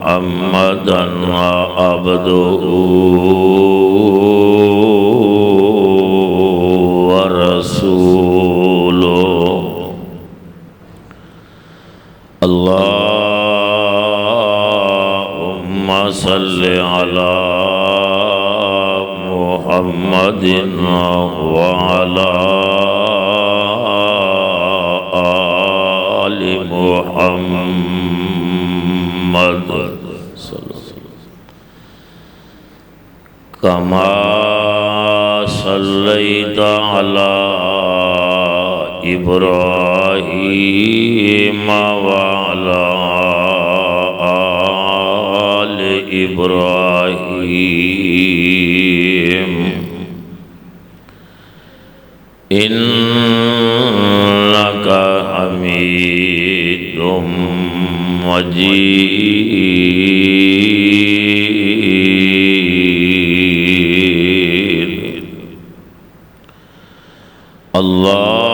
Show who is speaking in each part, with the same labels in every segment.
Speaker 1: محمدا عبده ورسوله اللهم صل على محمد وعلى آل محمد كما صليت على إبراهيم وعلى آل إبراهيم إنك حميد مجيد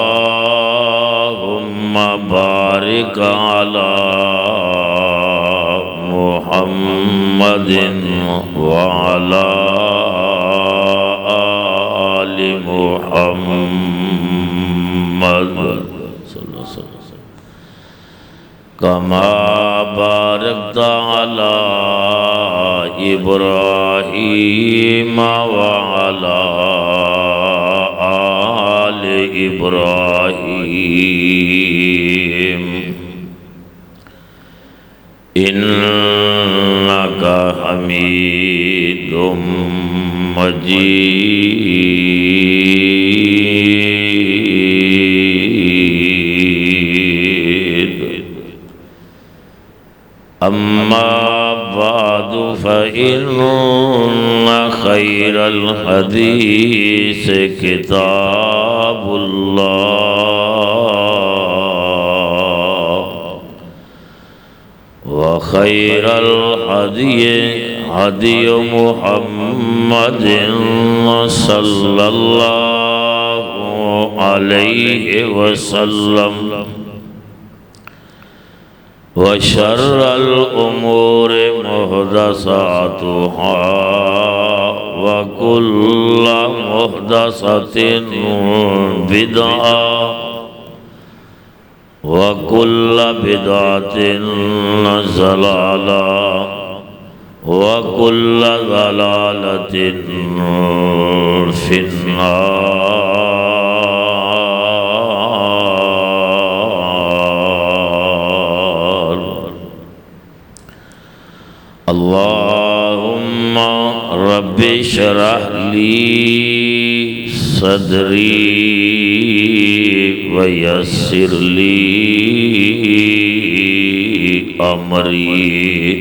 Speaker 1: اللهم بارك على محمد وعلى آل محمد كما باركت على إبراهيم وعلى آل إبراهيم إنك حميد مجيد أما بعد فإن خير الحديث كتاب الله وخير الهدي هدي محمد صلى الله عليه وسلم وشر الأمور محدثاتها وكل محدثة بدعة وكل بدعة ضلالة وكل ضلالة في النار. اللهم رب اشرح لي صدري ويسر لي أمري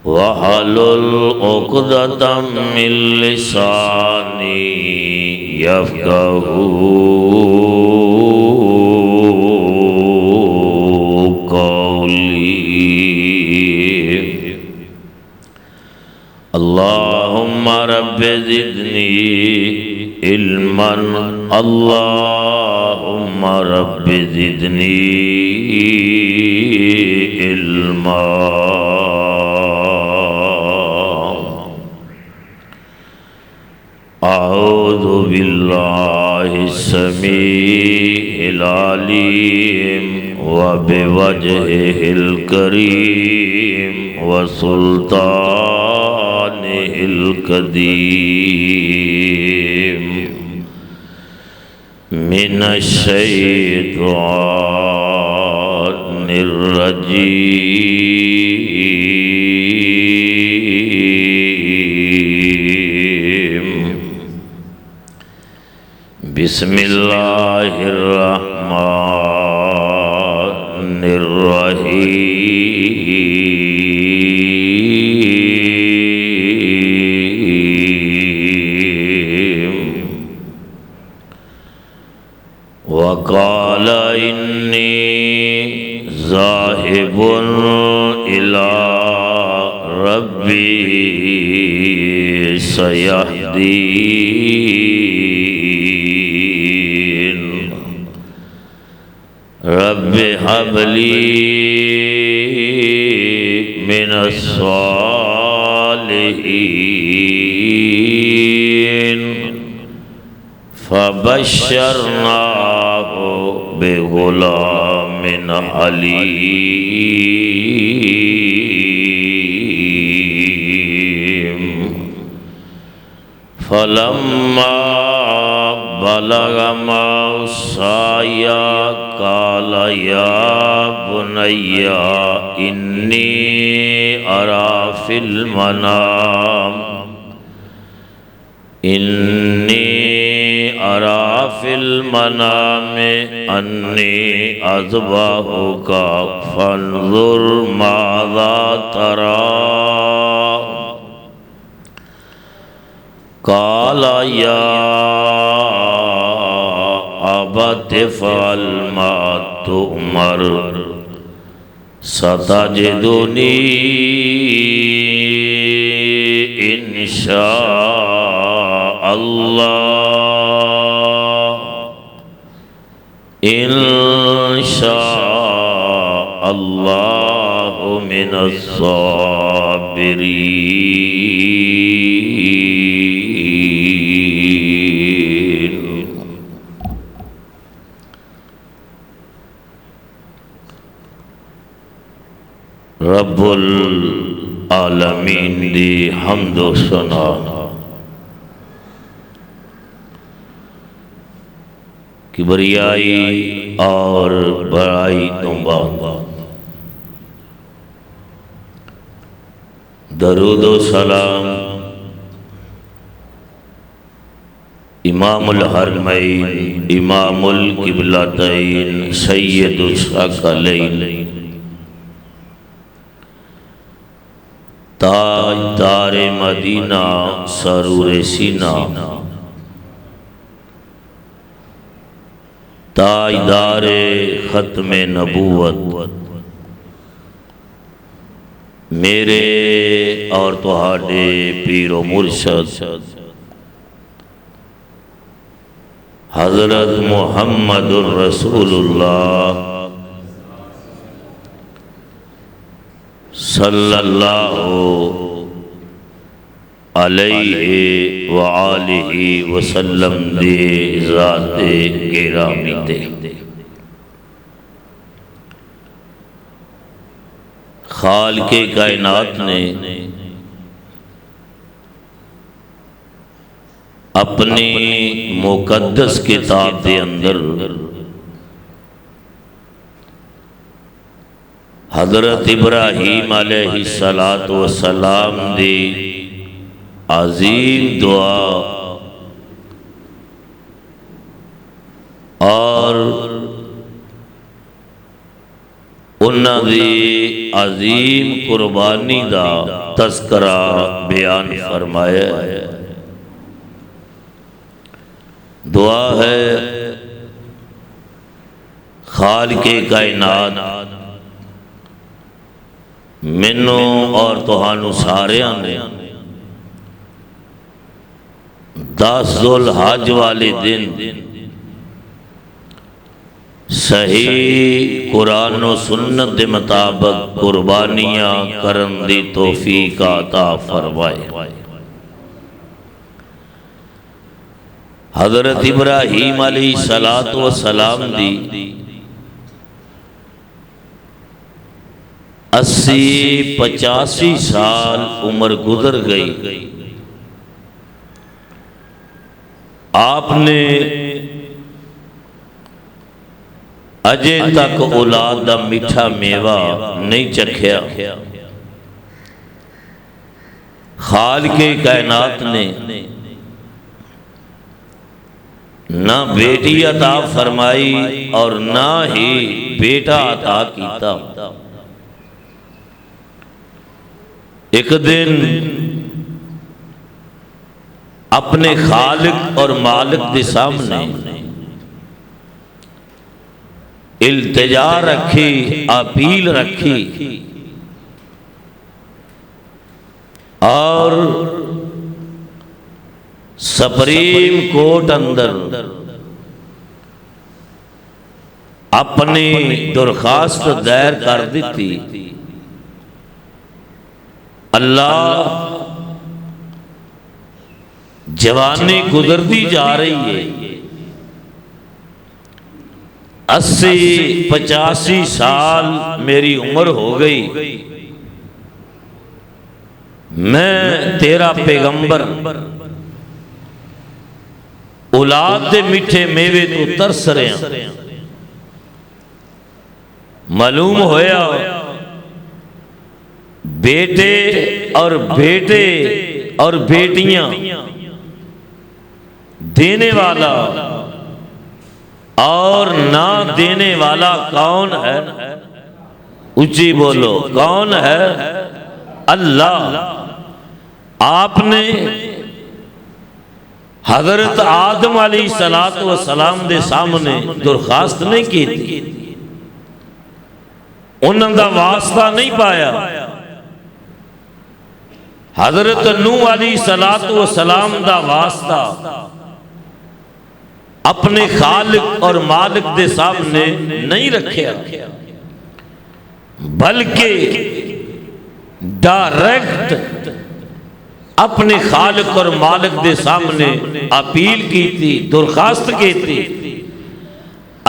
Speaker 1: واحلل عقدة من لساني يفقهوا قولي. اللهم رب زدني علما اللهم رب زدني علما. أعوذ بالله السميع العليم وبوجهه الكريم وسلطانه القديم من الشيطان الرجيم. بسم الله الرحمن الرحيم. وقال إني ذاهب إلى ربي سيهدين. رب هب لي من الصالحين فبشرناه بغلام حليم فلما بلغ معه السعي قال يا بني إني أرى في المنام أني أذبحك فانظر ماذا ترى قال يا أبت افعل ما تؤمر ستجدني إن شاء الله من الصابرين. رب العالمین دی حمد و ثنا کبریائی اور بڑائی تو بعد درود و سلام امام الحرمین امام القبلتین سید الثقلین تاجدار مدینہ سرور سینہ تاجدار ختم نبوت میرے اور تہاڈے پیر و مرشد حضرت محمد الرسول اللہ صلی اللہ علیہ وآلہ وسلم دے ذات گرامی تے خالق کائنات نے اپنی مقدس کتاب دے اندر حضرت ابراہیم علیہ السلام دی عظیم دعا اور انہاں دی عظیم قربانی دا تذکرہ بیان فرمایا ہے. دعا ہے خالق کائنات منو اور تہانو ساریاں نے 10 ذوالحج والے دن صحیح قرآن و سنت دے مطابق قربانیاں کرن دی توفیق عطا فرمائے. حضرت ابراہیم علیہ السلام دی 80-85 سال عمر گزر گئی. آپ نے اجے تک اولاد دا میٹھا میوہ نہیں چکھیا. خالق کائنات نے نہ بیٹی عطا فرمائی اور نہ ہی بیٹا عطا کیتا. ایک دن اپنے خالق اور مالک کے سامنے التجا رکھی، اپیل رکھی اور سپریم کورٹ اندر اپنی درخواست دائر کر دیتی اللہ جوانی گزرتی جا رہی ہے، 80-85 سال میری عمر ہو گئی، میں تیرا پیغمبر اولاد دے میٹھے میوے تو ترس رہا، معلوم ہویا بیٹے اور بیٹیاں دینے والا اور نہ دینے والا کون ہے؟ اونچی بولو، کون ہے؟ اللہ۔ آپ نے حضرت آدم علیہ السلام دے سامنے درخواست نہیں کی تھی، انہوں دا واسطہ نہیں پایا۔ حضرت نوح علیہ السلام دا واسطہ اپنے خالق اور مالک دے سامنے نہیں رکھیا، بلکہ ڈائریکٹ اپنے خالق اور مالک دے سامنے اپیل کی تھی، درخواست کی تھی،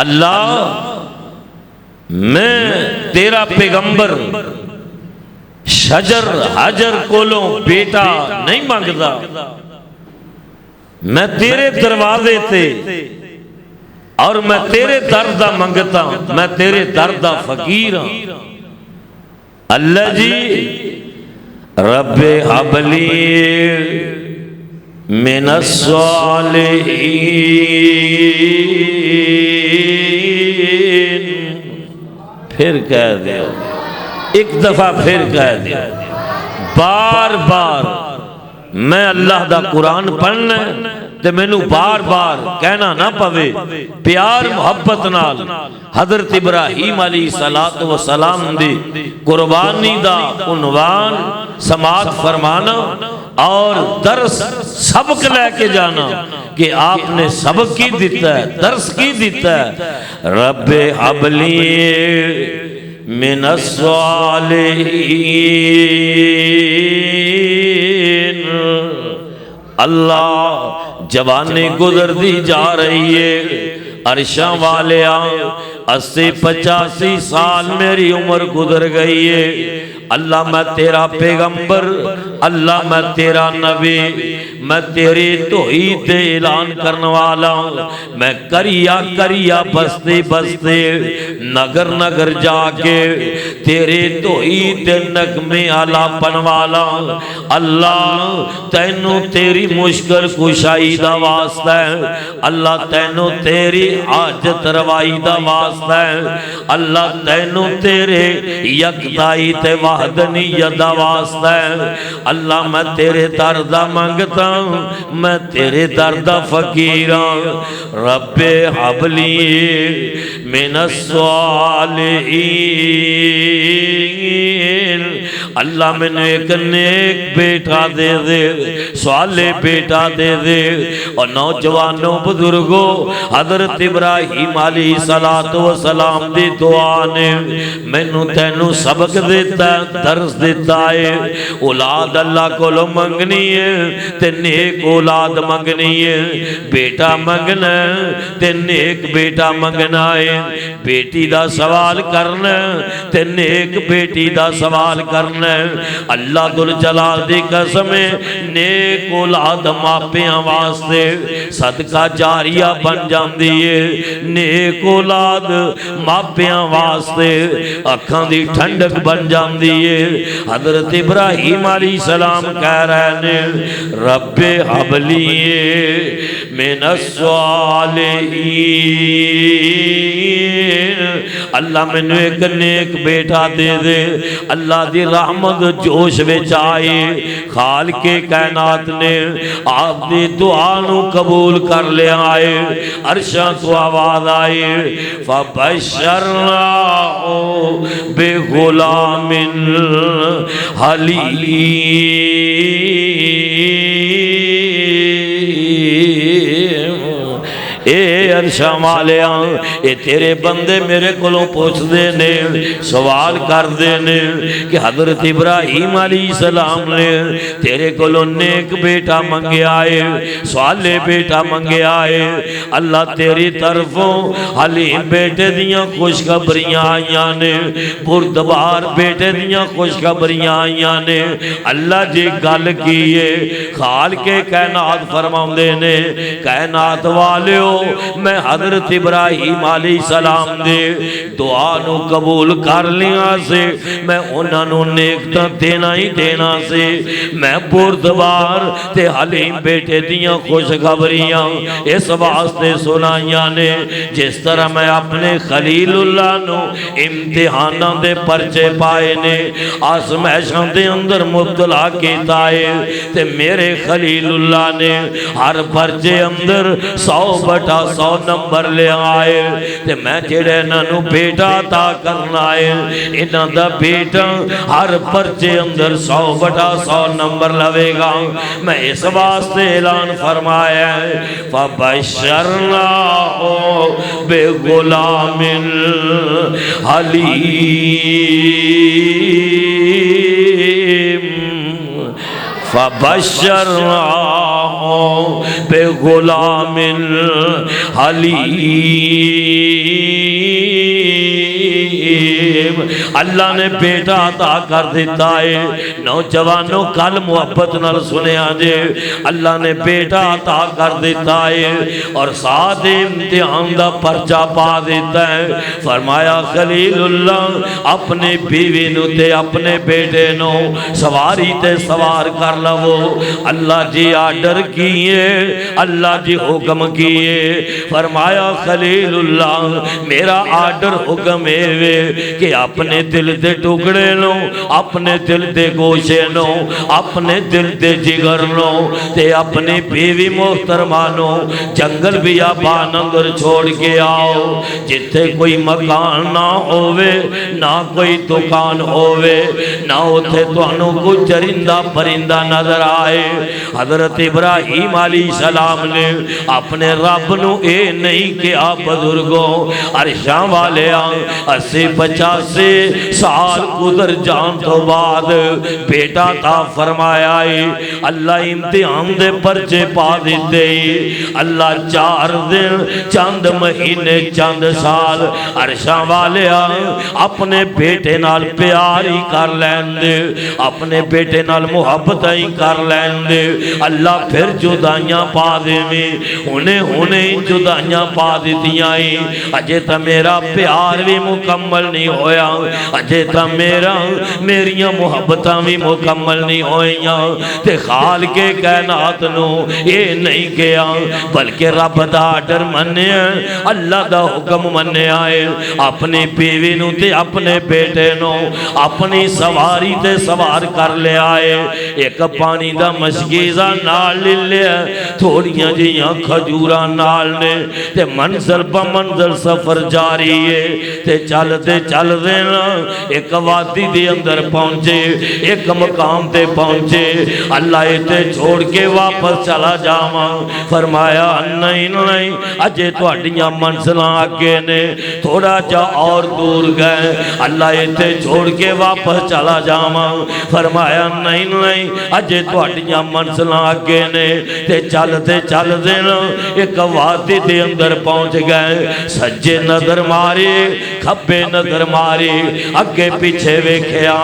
Speaker 1: اللہ میں تیرا پیغمبر شجر حجر کولوں بیٹا نہیں مانگدا، میں تیرے دروازے تے اور میں تیرے در دا منگتا، میں تیرے در دا فقیر ہوں۔ اللہ جی رب ہب لی من الصالحین، پھر کہہ دیا، ایک دفعہ پھر کہہ دیا، بار بار میں اللہ دا قرآن پڑھنا تے مینوں بار بار کہنا نہ پوے، پیار محبت نال حضرت ابراہیم علیہ السلام دی قربانی دا عنوان سماعت فرمانا اور درس سبق لے کے جانا کہ آپ نے سبق کی دیتا ہے، درس کی دیتا ہے۔ رب حبلی من الصالحین، اللہ جوانی گزرتی جا رہی ہے، عرشاں والے 80-85 سال میری عمر گزر گئی ہے، اللہ میں تیرا پیغمبر، اللہ میں تیرا نبی، میں تیری توحید دے اعلان کرنے والا، میں کریا بستے بستے نگر نگر جا کے تیرے توحید دے نغمے آلاپن والا، اللہ تینوں تیری مشکل کشائی دا واسطہ ہے، اللہ تینوں تیری حاجت روائی دا واسطہ ہے، اللہ تینوں تیرے یکتائی تے وحدانیت دا واسطہ ہے، اللہ میں تیرے در دا منگتا ہوں، میں تیرے در دا فقیر ہوں۔ رب حبلی من الصالحین، اللہ میں نے ایک نیک بیٹا دے دے، صالح بیٹا دے دے۔ اور نوجوانوں بزرگوں، حضرت ابراہیم علیہ السلام دی دعا نے مینوں تینوں سبق دیتا ہے، درس دیتا ہے۔ اولاد اللہ کو لو منگنی ہے تے نیک اولاد منگنی ہے، بیٹا منگنا ہے تے نیک بیٹا منگنا ہے، بیٹی دا سوال کرنا ہے تے نیک بیٹی دا سوال کرنا ہے۔ اللہ ذوالجلال دی قسم ہے، نیک اولاد ماپیاں واسطے صدقہ جاریہ بن جاندی ہے، نیک اولاد ماپیاں واسطے اکھاں دی ٹھنڈک بن جاندی ہے۔ حضرت ابراہیم علیہ السلام کہہ رہے ہیں رب حبلی من الصالحین، اللہ میں نے ایک نیک بیٹا دے دے۔ اللہ دی رحمت جوش وچ آئے، خالق کائنات نے آپ دی دعا نو قبول کر لیا آئے، عرشاں تو آواز آئے فَبَشَّرْنَاهُ بِغُلَامٍ حَلِيمٍ۔ اے عرشاں والیاں اے تیرے بندے میرے کولوں پوچھ دے نے سوال کر دے نے کہ حضرت ابراہیم علیہ السلام نے تیرے کولوں نیک بیٹا منگے آئے صالح بیٹا منگے آئے اللہ تیری طرفوں حلیم بیٹے دیاں خوشخبریاں آئیاں نے بردبار بیٹے دیاں خوشخبریاں آئیاں نے اللہ جی گل کیے خالق کائنات فرماؤں دے نے کائنات والیو میں حضرت ابراہیم علیہ السلام دے دعا نو قبول کر لیا سے میں انہاں نو نیکتا دینا ہی دینا سے میں بردبار تے حلیم بیٹے دیاں خوشخبریاں اس واسطے سنائیاں نے جس طرح میں اپنے خلیل اللہ نو امتحاناں دے پرچے پائے نے آزمائشاں دے اندر مبتلا کیتا ہے تے میرے خلیل اللہ نے ہر پرچے اندر 100/100 نمبر لے آئے تے میں جڑے انہوں بیٹا عطا کرنا ہے انہاں دا بیٹا ہر پرچے اندر 100/100 نمبر لوے گا میں اس واسطے اعلان فرمایا ہے فَبَشَّرْنَاهُ بِغُلَامٍ حَلِيمٍ فَبَشَّرْنَاهُ بِغُلَامٍ حَلِيمٍ اللہ نے بیٹا عطا کر دیتا ہے نوجوانوں کل محبت نال سنے آجے اللہ نے بیٹا عطا کر دیتا ہے اور ساتھ امتحان دا پرچہ پا دیتا ہے فرمایا خلیل اللہ اپنے بیوی نو تے اپنے بیٹے نو سواری تے سوار کر لو اللہ جی آرڈر کیے اللہ جی حکم کیے فرمایا خلیل اللہ میرا آرڈر حکم ہے کہ اپنے دل دے ٹکڑے نو اپنے دل دے گوشے نو اپنے دل دے جگر نو تے اپنی بیوی محترمہ نو جنگل بیابان اندر چھوڑ کے آؤ جتے کوئی مکان نہ ہووے نہ کوئی دکان ہووے نہ ہوتے تو انو کو چرندہ پرندہ نظر آئے حضرت ابراہیم علیہ السلام نے اپنے رب نو اے نہیں کہ آپ بزرگوں عرشاں والے 80-85 سال گزر جان تو بعد بیٹا تا فرمایا ہے اللہ امتحان دے پرچے پا دیتے اللہ 4 دن چند مہینے چند سال عرشاں والے اپنے بیٹے نال پیار ہی کر لین دے اپنے بیٹے نال محبت ہی کر لین دے اللہ پھر جدائیاں پا دے میں انہیں جدائیاں پا دیتیاں ہی اجے تا میرا پیار بھی مکمل نہیں ہویا اجے تا میریاں محبتاں بھی مکمل نہیں ہوئیاں تے خالق کائنات نو یہ نہیں کیا بلکہ رب دا آرڈر مننے اللہ دا حکم مننے آئے اپنی بیوی نو تے اپنے بیٹے نو اپنی سواری تے سوار کر لے آئے ایک پانی دا مشکیزہ نال لے لیا تھوڑیاں جیاں کھجورہ نال نے تے منزل پا منزل سفر جاری ہے تے چل دینا ایک وادی دے اندر پہنچے ایک مقام تے پہنچے اللہ تے چھوڑ کے واپس چلا جاما فرمایا نہیں اجے تو اڈیاں منزلیں آگے نے تھوڑا جا اور دور گئے اللہ تے چھوڑ کے واپس چلا جاما فرمایا نہیں اجے تو اڈیاں منزلیں آگے نے تے چل دینا ایک وادی دے اندر پہنچ گئے سجے نظر ماری کھبے نظر ماری اگے پیچھے ویکھیا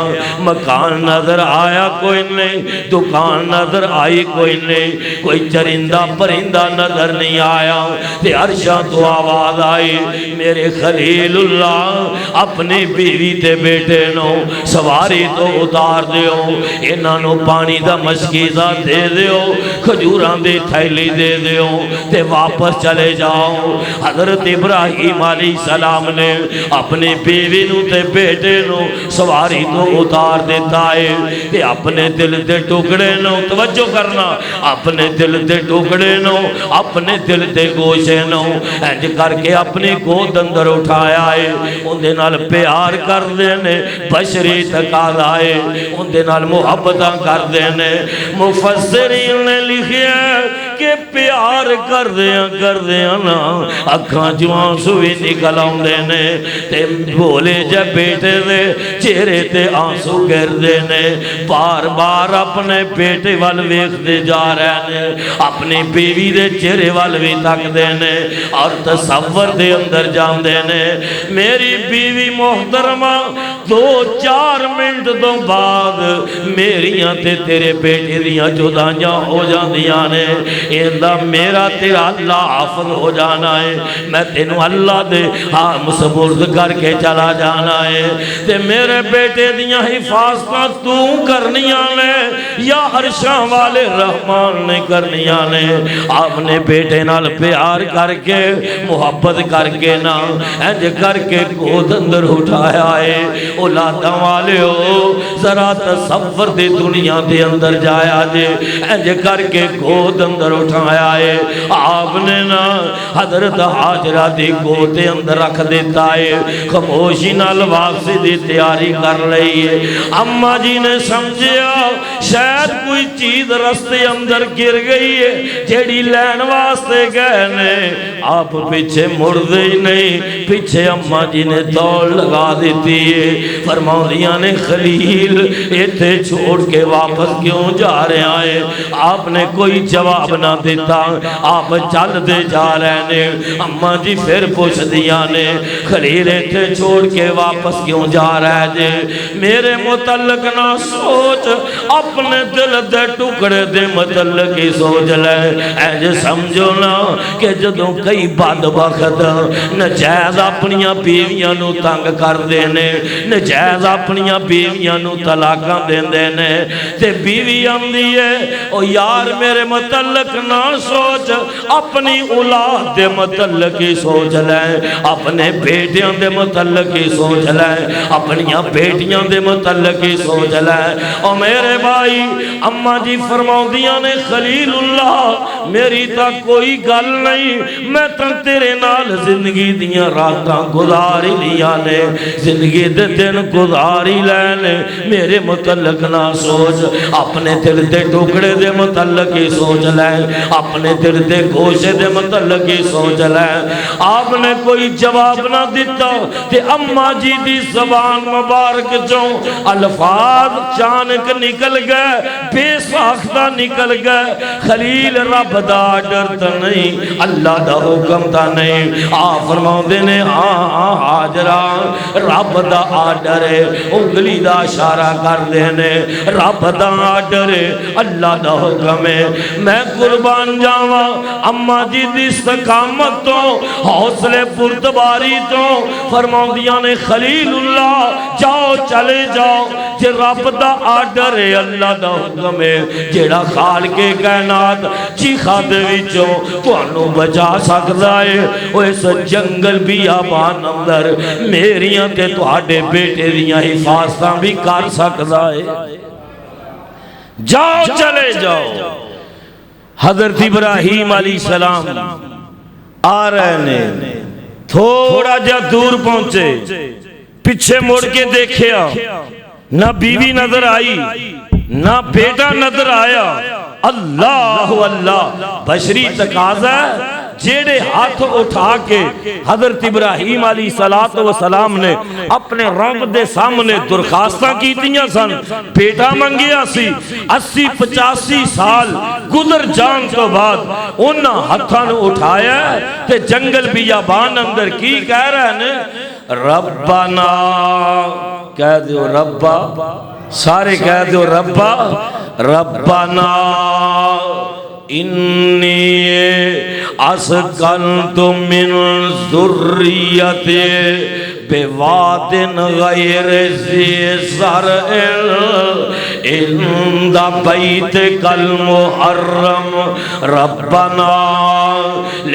Speaker 1: مکان نظر آیا کوئی نہیں دکان نظر آئی کوئی نہیں کوئی چرندہ پرندہ نظر نہیں آیا تے عرشاں تو آواز آئی میرے خلیل اللہ اپنی بیوی تے بیٹے نو سواری تو اتار دیو انہاں نو پانی دا مشکیزہ دے دیو کھجوراں دی تھیلی دے دیو تے واپس چلے جاؤ حضرت ابراہیم علیہ السلام نے اپنی بیوی نو تے بیٹے نو سواری تو اتار دیتا ہے کہ اپنے دل دے ٹکڑے نو توجہ کرنا اپنے دل دے ٹکڑے نو اپنے دل دے گوشے نو انج کر کے اپنی گود اندر اٹھایا ہے اندے نال پیار کر دینے بشری تقاضا ہے اندے نال محبتاں کر دینے مفسرین نے لکھیا کہ پیار کر دیاں نا اکھاں جو آنسو بھی نکل آؤندے نے تے بولے جب بیٹے دے چہرے تے آنسو گر دینے بار بار اپنے بیٹے وال ویکھ دے جا رہے نے اپنی بیوی دے چہرے وال بھی تک دینے اور تصور دے اندر جان دینے میری بیوی محترمہ 2-4 منٹ تو بعد میریاں تے تیرے بیٹے دیاں جدائیاں ہو جاندیاں نے ایندہ میرا تیرا اللہ حافظ ہو جانا ہے میں تینوں اللہ دے مسبورد کر کے چلا جانا ہے تے میرے بیٹے دیاں حفاظتاں تو کرنیاں نے یا عرشاں والے رحمان نے کرنیاں نے آپ نے بیٹے نال پیار کر کے محبت کر کے نا انج کر کے گود اندر اٹھایا ہے اولاداں والے ہو ذرا تصور دے دنیا دے اندر جایا جے انج کر کے گود اندر اٹھایا ہے آپ نے نا حضرت حاجرہ دی گود اندر رکھ دیتا ہے خاموشی نال واپسی دی تیاری کر رہی ہے اماں جی نے سمجھیا شاید کوئی چیز رستے اندر گر گئی ہے جیڑی لین واسطے گئے نے آپ پیچھے مڑ دے نہیں پیچھے اماں جی نے دوڑ لگا دیتی ہے فرماؤں نے خلیل ایتھے چھوڑ کے واپس کیوں جا رہے آئے آپ نے کوئی جواب نہ دیتا آپ چل دے جا رہے نے اماں جی پھر پوچھ دیا نے خلیل ایتھے چھوڑ کے واپس کیوں جا رہے جے میرے متعلق نہ سوچ اپنے دل دے ٹکڑے دے متعلق ہی سوچ لے ایج سمجھو نا کہ جدوں کئی بدبخت نجائز اپنیاں بیویاں نو تنگ کر دینے نجائز اپنیاں بیویاں نو طلاقاں دین دینے تے بیوی آندی ہے او یار میرے متعلق نہ سوچ اپنی اولاد دے متعلق ہی سوچ لیں اپنے بیٹیاں دے متعلق ہی سوچ لیں اپنیاں بیٹیاں دے متعلق ہی سوچ لیں او میرے بھائی اماں جی فرماؤندیاں نے خلیل اللہ میری تا کوئی گل نہیں میں تا تیرے نال زندگی دیاں راتاں گزاری لیاں نے زندگی دے دن گزاری لینے میرے متعلق نہ سوچ اپنے دل دے ٹکڑے دے متعلق ہی سوچ لیں اپنے دل دے گوشے دے متعلق ہی سوچ لیں آپ نے کوئی جواب نہ دیتا تے اماں جی دی زبان مبارک چوں الفاظ چانک نکل گئے بے ساختہ نکل گئے خلیل رب دا ڈرتا نہیں اللہ دا حکم تا نہیں آپ فرماؤں دینے ہاں حاجرہ رب دا آڈر ہے انگلی دا اشارہ کر دینے رب دا آڈر ہے اللہ دا حکم ہے میں قربان جاواں اماں جی دی استقامت تو حوصلے پرتباری تو فرماؤندیاں نے خلیل اللہ جاؤ چلے جاؤ جے رب دا آڈر ہے اللہ دا حکم ہے جیڑا خالق کائنات چیخا دے وچوں تانوں بچا سکدا ہے او اس جنگل بیابان اندر میریاں تے تہاڈے بیٹے دیاں حفاظتاں بھی کر سکدا ہے جاؤ چلے جاؤ حضرت ابراہیم علیہ السلام آ رہے نے تھوڑا جا دور پہنچے پیچھے مڑ کے دیکھیا نہ بیوی نظر آئی نہ بیٹا نظر آیا اللہ اللہ بشری تقاضا جیڑے ہاتھ اٹھا کے حضرت ابراہیم علیہ السلام نے اپنے رب دے سامنے درخواستہ کی دیا سن بیٹا منگیا سی 80-85 سال گزر جان تو بعد انہا ہاتھان اٹھایا تے جنگل بیابان اندر کی کہہ رہے ہیں ربنا کہہ دیو ربا سارے کہہ دیو ربا ربنا انی اسکنت من ذریتی بواد غیر ذی زرع عند بیتک المحرم ربنا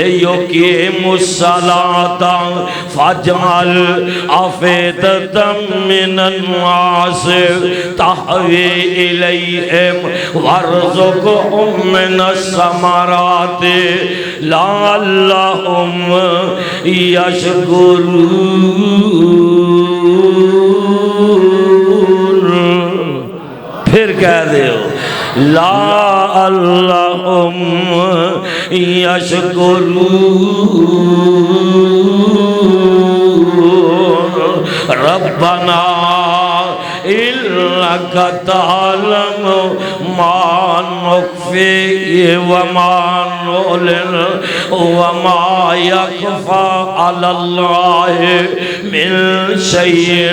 Speaker 1: لِيُقِيمُوا الصَّلَاةَ فَاجْعَلْ أَفْئِدَةً مِّنَ النَّاسِ تَهْوِي إِلَيْهِمْ وَارْزُقْهُم مِّنَ الثَّمَرَاتِ لَعَلَّهُمْ يَشْكُرُونَ۔ پھر کہہ دیو لَعَلَّهُمْ يَشْكُرُونَ۔ رَبَّنَا إِنَّكَ تَعْلَمُ مَا نُخْفِي وَمَا نُعْلِنُ وَمَا يَخْفَى عَلَى اللَّهِ مِنْ شَيْءٍ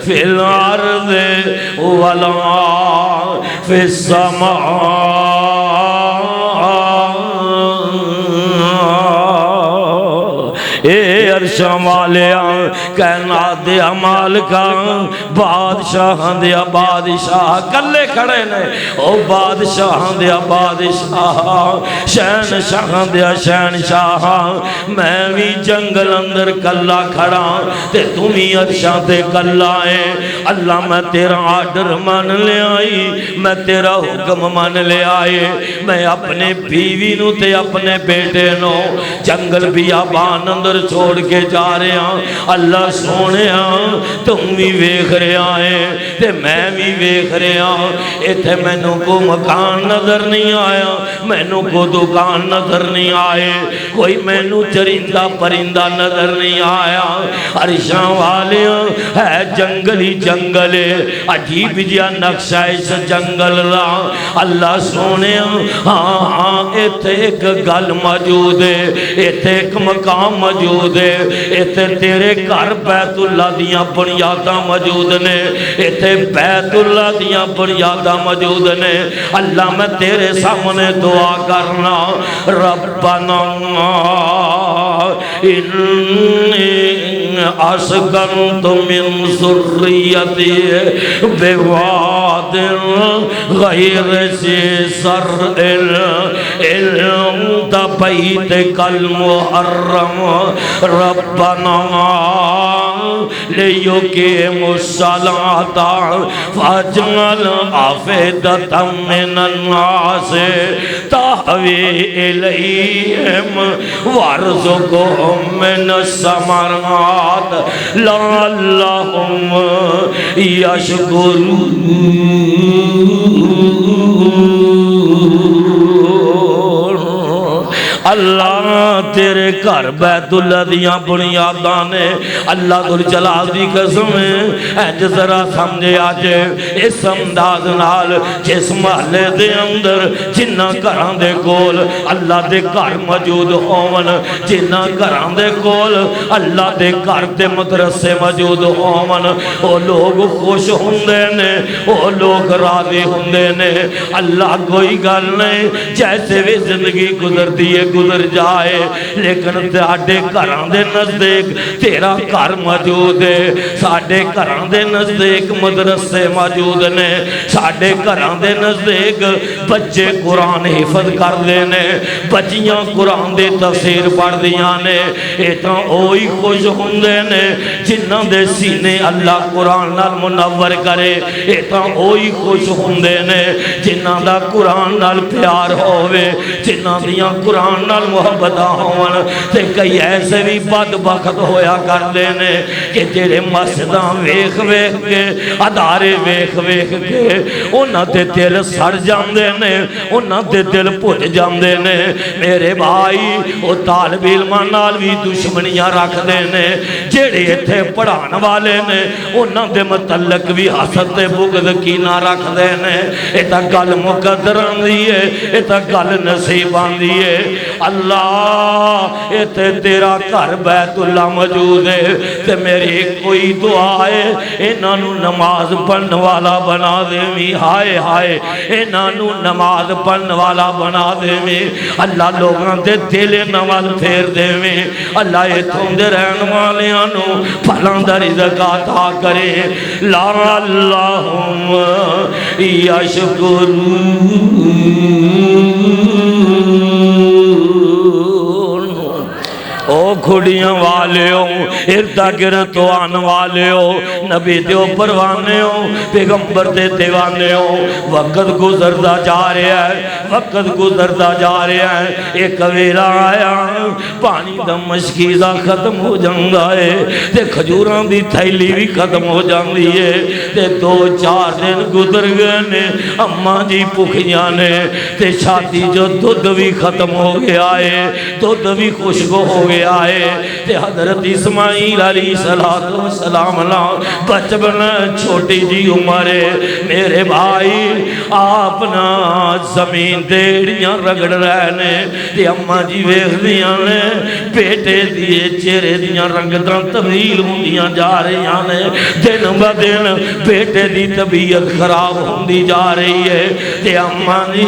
Speaker 1: فِي الْأَرْضِ وَلَا فِي السَّمَاءِ۔ اے عرشاں والیاں کائنات دے مالکا بادشاہاں دیا بادشاہ کلے کھڑے نے او بادشاہاں دیا بادشاہ شہنشاہاں دیا شہنشاہ میں بھی جنگل اندر کلا کھڑا تے تمہیں عرشاں تے کلا ہے اللہ میں تیرا آرڈر مان لے آئی میں تیرا حکم مان لے آئے میں اپنے بیوی نو تے اپنے بیٹے نو جنگل بیابان اندر چھوڑ کے جا رہے ہیں اللہ سونے تم بھی ویکھ رہے ہیں تے میں بھی ویکھ رہے ہیں ایتھے میں نو کو مکان نظر نہیں آیا میں نو کو دکان نظر نہیں آئے کوئی میں نو چرندہ پرندہ نظر نہیں آیا عرشاں والے ہے جنگل ہی جنگل عجیب جیا نقشہ اس جنگل را اللہ سونے ہاں ایتھے ایک گل موجود ہے ایتھے ایک مقام موجود ہے ایتھے تیرے گھر بیت اللہ دیاں بنیاداں موجود نے ایتھے بیت اللہ دیاں بنیاداں موجود نے اللہ میں تیرے سامنے دعا کرنا ربنا انی اسکنت من ذریتی بواد غیر ذی زرع عند بیتک المحرم ربنا لیقیموا الصلاة فاجعل أفئدة من الناس تهوی إلیہم وارزقهم من الثمرات لعلهم يشکرون۔ اللہ تیرے گھر بیت اللہ دیاں بنیاداں نے اللہ ذو الجلال دی قسم اج ذرا سمجھے آج اس انداز نال جس محلے دے اندر جنہ گھراں دے کول اللہ دے گھر موجود ہون جنہ گھراں دے کول اللہ دے گھر دے مدرسے موجود ہون او لوگ خوش ہوندے نے او لوگ راضی ہوندے نے اللہ کوئی گل نہیں جیسے بھی زندگی گزر دیے گزر جائے لیکن ساڈے گھراں دے نزدیک تیرا گھر موجود ہے ساڈے گھراں دے نزدیک مدرسے موجود نے ساڈے گھراں دے نزدیک بچے قرآن حفظ کر دے نے بچیاں قرآن دے تفسیر پڑھ دیاں نے ایتاں اوہی خوش ہوندے نے جنہاں دے سینے اللہ قرآن نال منور کرے ایتاں اوہی خوش ہوندے نے جنہاں دا قرآن نال پیار ہووے جنہاں دیاں قرآن نال محبت ہون تے کئی ایسے بھی بدبخت ہویا کر دینے کہ جڑے مسجداں ویکھ ویکھ کے ادارے ویکھ ویکھ کے انہاں تے دل سڑ جاندے نے انہاں تے دل بھج جاندے نے میرے بھائی او طالب علماں نال بھی دشمنیاں رکھ دے نے جڑے ایتھے پڑھان والے نے انہاں دے متعلق بھی حسد تے بغض کینہ رکھ دے نے اے تاں گل مقدر آندی ہے اے تاں گل نصیب آندی ہے اللہ ایتھے تیرا گھر بیت اللہ موجود ہے تے میری کوئی دعا ہے انہاں نو نماز پڑھن والا بنا دیویں ہائے ہائے انہاں نو نماز پڑھن والا بنا دیویں اللہ لوگاں دے دل نوال پھیر دیویں اللہ ایتھوں دے رہن والیاں نو پھلاں دا رزق عطا کرے لعلہم یشکرون۔ او کھڑیاں والے ہو، اردا گرد تو آن والے ہو، نبی دے پروانے ہو، پیغمبر دے دیوانے ہو، وقت گزردا جا رہا ہے، وقت گزردا جا رہا ہے، ایک ویلا آیا پانی دا مشکیزہ ختم ہو جاندہ ہے، تے کھجوراں دی تھیلی بھی ختم ہو جاندی ہے، تے 2-4 دن گزر گئے نے، اماں جی بھکھیاں نے، تے چھاتی جو دودھ بھی ختم ہو گیا ہے، دودھ بھی خشک ہو گیا ہے، تے حضرت اسماعیل علیہ السلام بچپن چھوٹی جی عمر ہے، میرے بھائی آپ نا زمین دیڑیاں رگڑ رہنے، تے اماں جی ویکھ دیاں نے بیٹے دیے چہرے دیاں رنگتاں تبدیل ہوندیاں جا رہی نے، دن با دن بیٹے دی طبیعت خراب ہوندی جا رہی ہے، تے اماں جی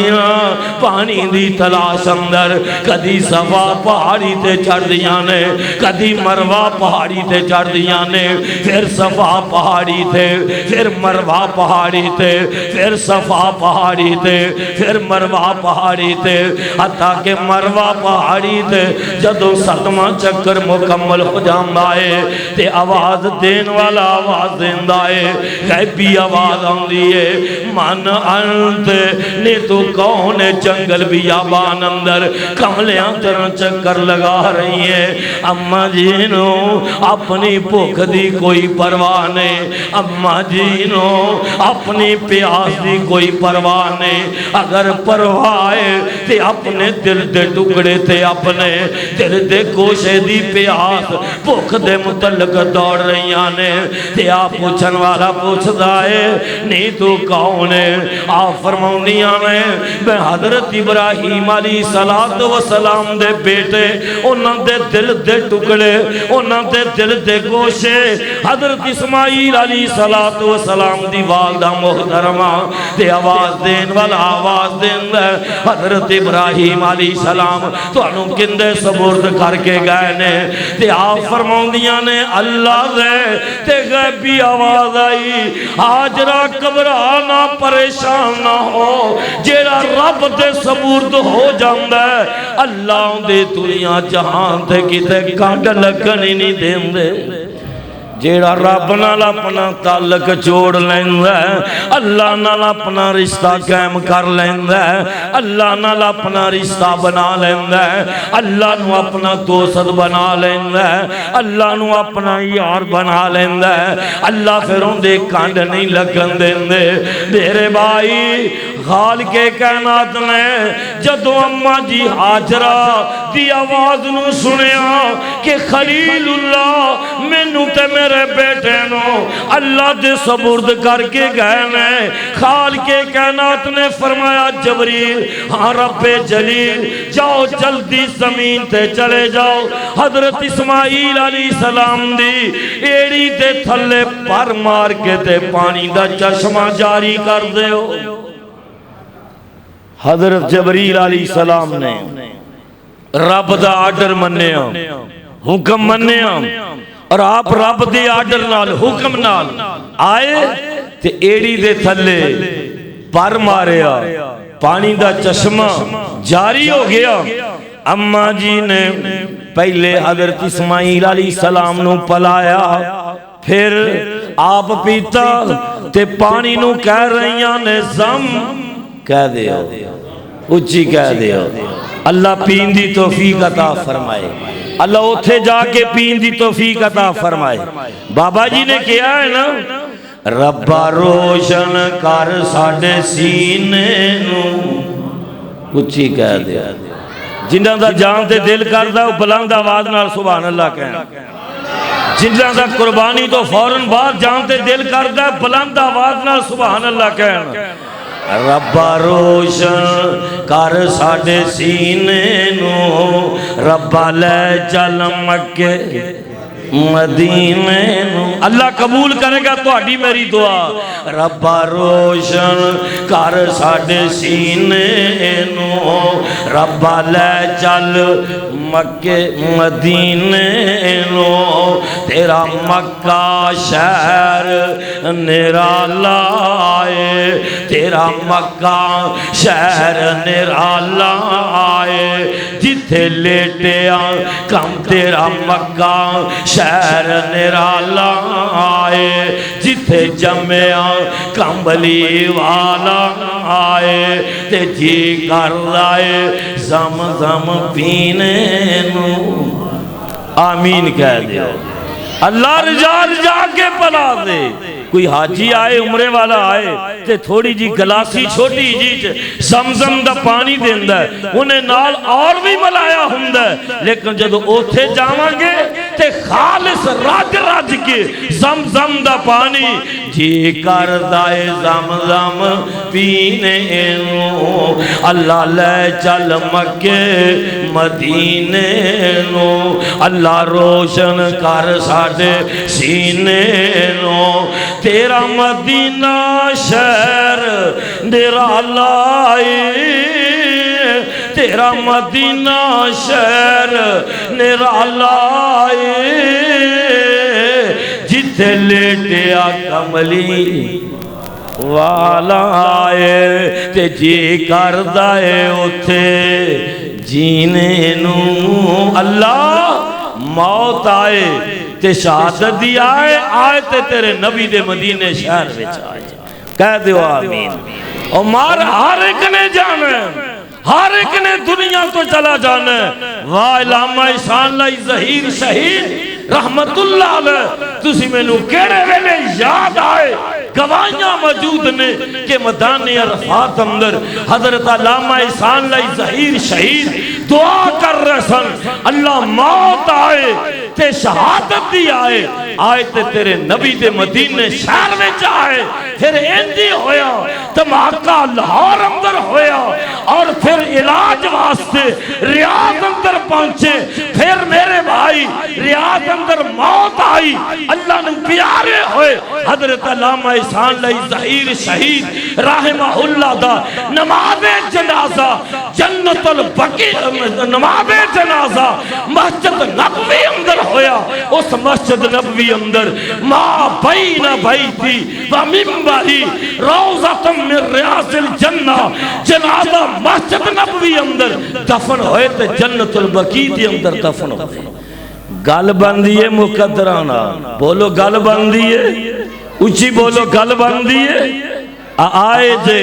Speaker 1: پانی دی تلاش اندر کدی صفا پہاڑی تے چڑھ دیاں نے، کدی مروہ پہاڑی تے چڑھ دیاں نے، پھر صفا پہاڑی تے، پھر مروہ پہاڑی تے، پھر صفا پہاڑی تے، پھر مروہ پہاڑی تے، حتیٰ کہ مروہ پہاڑی تے جدوں 7واں چکر مکمل ہو جاندہ ہے تے آواز دین والا آواز دیندہ ہے، غیبی آواز آندی ہے، من انت نے تو کون جنگل بیابان اندر کملیاں ترہ چکر لگا رہی ہیں، اماں جینو اپنی بھوک دی کوئی پرواہ نہیں، اماں جینو اپنی پیاس دی کوئی پرواہ نہیں، اگر پرواہ ہے تے اپنے دل دے ٹکڑے تے اپنے دل دے گوشے دی پیاس بھوک دے متعلق دوڑ رہی آنے، تے آپ پوچھن والا پوچھتا ہے نہیں تو کون ہے، آپ فرماؤنیاں نے میں حضرت ابراہیم علیہ السلام دے بیٹے، انہاں دے دل دے ٹکڑے، انہاں دے دل دے گوشے، حضرت اسماعیل علیہ السلام دی والدہ محترمہ تے آواز دین والا آواز دین دے حضرت ابراہیم علیہ السلام تو انہوں کندے سبورد کر کے گئے نے، تے آپ فرماؤندیاں نے اللہ دے تے غیبی آواز آئی حاجرہ گھبرانا پریشان نہ ہو، جیڑا رب دے سبورد ہو جاندہ ہے اللہ دے دنیا جہان تے کتے کانڈ لگنی نہیں دین دے، جیڑا رب نال اپنا تعلق جوڑ لیندہ ہے اللہ نال اپنا رشتہ قائم کر لیندہ ہے، اللہ نال اپنا رشتہ بنا لیندہ ہے، اللہ نو اپنا دوست بنا لیندہ ہے، اللہ نو اپنا یار بنا لیندہ ہے، اللہ پھر ان دے کانڈ نہیں لگن دیندے، میرے بھائی خالق کائنات نے جدو اماں جی حاجرہ دی آواز نو سنیا کہ خلیل اللہ مینوں تے میرے بیٹے نو اللہ دے سبورد کر کے گئے نے، خالق کائنات نے فرمایا جبریل ہاں رب جلیل جاؤ جلدی زمین تے چلے جاؤ، حضرت اسماعیل علیہ السلام دی ایڑی تے تھلے پر مار کے تے پانی دا چشمہ جاری کر دے ہو، حضرت جبریل علیہ السلام نے رب دا آرڈر منیا، حکم منیا، اور آپ رب دے آرڈر نال حکم نال آئے تے ایڑی دے تھلے پر ماریا، پانی دا چشمہ جاری ہو گیا، اماں جی نے پہلے حضرت اسماعیل علیہ السلام نو پلایا، پھر آپ پیتا تے پانی نو کہہ رہیاں نے زم کہہ دیا، اچھی کہہ دیا، اللہ پین دی توفیق عطا فرمائے، اللہ اتھے جا کے پین دی توفیق عطا فرمائے، بابا جی نے کیا ہے نا ربا روشن کر ساڑے سینے نو، اچھی کہہ دیا، جنہاں دا جان تے دل کردہ بلند آواز نال سبحان اللہ کہنا، جنہاں دا قربانی تو فوراں بعد جان تے دل کردہ بلند آواز نال سبحان اللہ کہنا، ربا روشن کر ساڑے سینے نو، ربا لے چل مکے مدینے نو، اللہ قبول کرے گا تو اڈی میری دعا، ربا روشن کر ساڑے سینے نو، ربا لے چل مکے مدینے نو، تیرا مکہ شہر نرالا ہے، تیرا مکہ شہر نرالا آئے جتھے لیٹیا کم تیرا مکہ شہر نرالا آئے جتھے جمعیا کمبلی والا آئے تے جی کر لائے زمزم پینے نو آمین کہہ دیا اللہ رجا رجا کے پلا دے کوئی حاجی آئے عمرے والا آئے تے تھوڑی جی گلاسی چھوٹی جی زمزم دا پانی دیندہ ہے انہیں نال اور بھی ملایا ہوندہ ہے لیکن جدو اوتھے جاواں گے تے خالص رج رج کے زمزم دا پانی جی کر دائے زمزم پینے نو اللہ لے چل مکے مدینے نو اللہ روشن کر ساڑے سینے نو تیرا مدینہ شہر نرالا آئے تیرا مدینہ شہر نرالا آئے جتھے لیٹیا کملی والا آئے تے جی کر دائے اتھے جینے نو اللہ موت آئے تے شہادت دی آئے آئے تے تیرے نبی دے مدینے شہر وچ آئے کہہ دیو آمین اور مار ہر ایک نے جانا ہے ہر ایک نے دنیا تو چلا جانا ہے واہ علامہ احسان اللہ ظہیر شہید رحمت اللہ علیہ تسی میں نو کیڑے ویلے یاد آئے گواہیاں موجود نے کہ میدان عرفات اندر حضرت علامہ احسان اللہ ظہیر شہید دعا کر رہے سن اللہ موت آئے تے شہادت دی آئے آئے تے تیرے نبی دے مدینے شہر میں آئے پھر اندی ہویا دھماکہ لاہور اندر ہویا اور پھر علاج واسطے ریاض اندر پہنچے پھر میرے بھائی ریاض اندر موت آئی اللہ نے پیارے ہوئے حضرت علامہ احسان اللہ ظہیر شہید رحمہ اللہ دا نماز جنازہ جنت البقیع نماز جنازہ مسجد نبوی اندر ہویا اس مسجد نبوی اندر ما بین بیتی و منبری روضۃ من ریاض الجنہ جنازہ مسجد نبوی اندر دفن ہوئے تے جنت البقیع دی اندر دفن ہوئے گل بندیے مقدرانہ بولو گل بندیے اچھی بولو گل بندیے آئے جے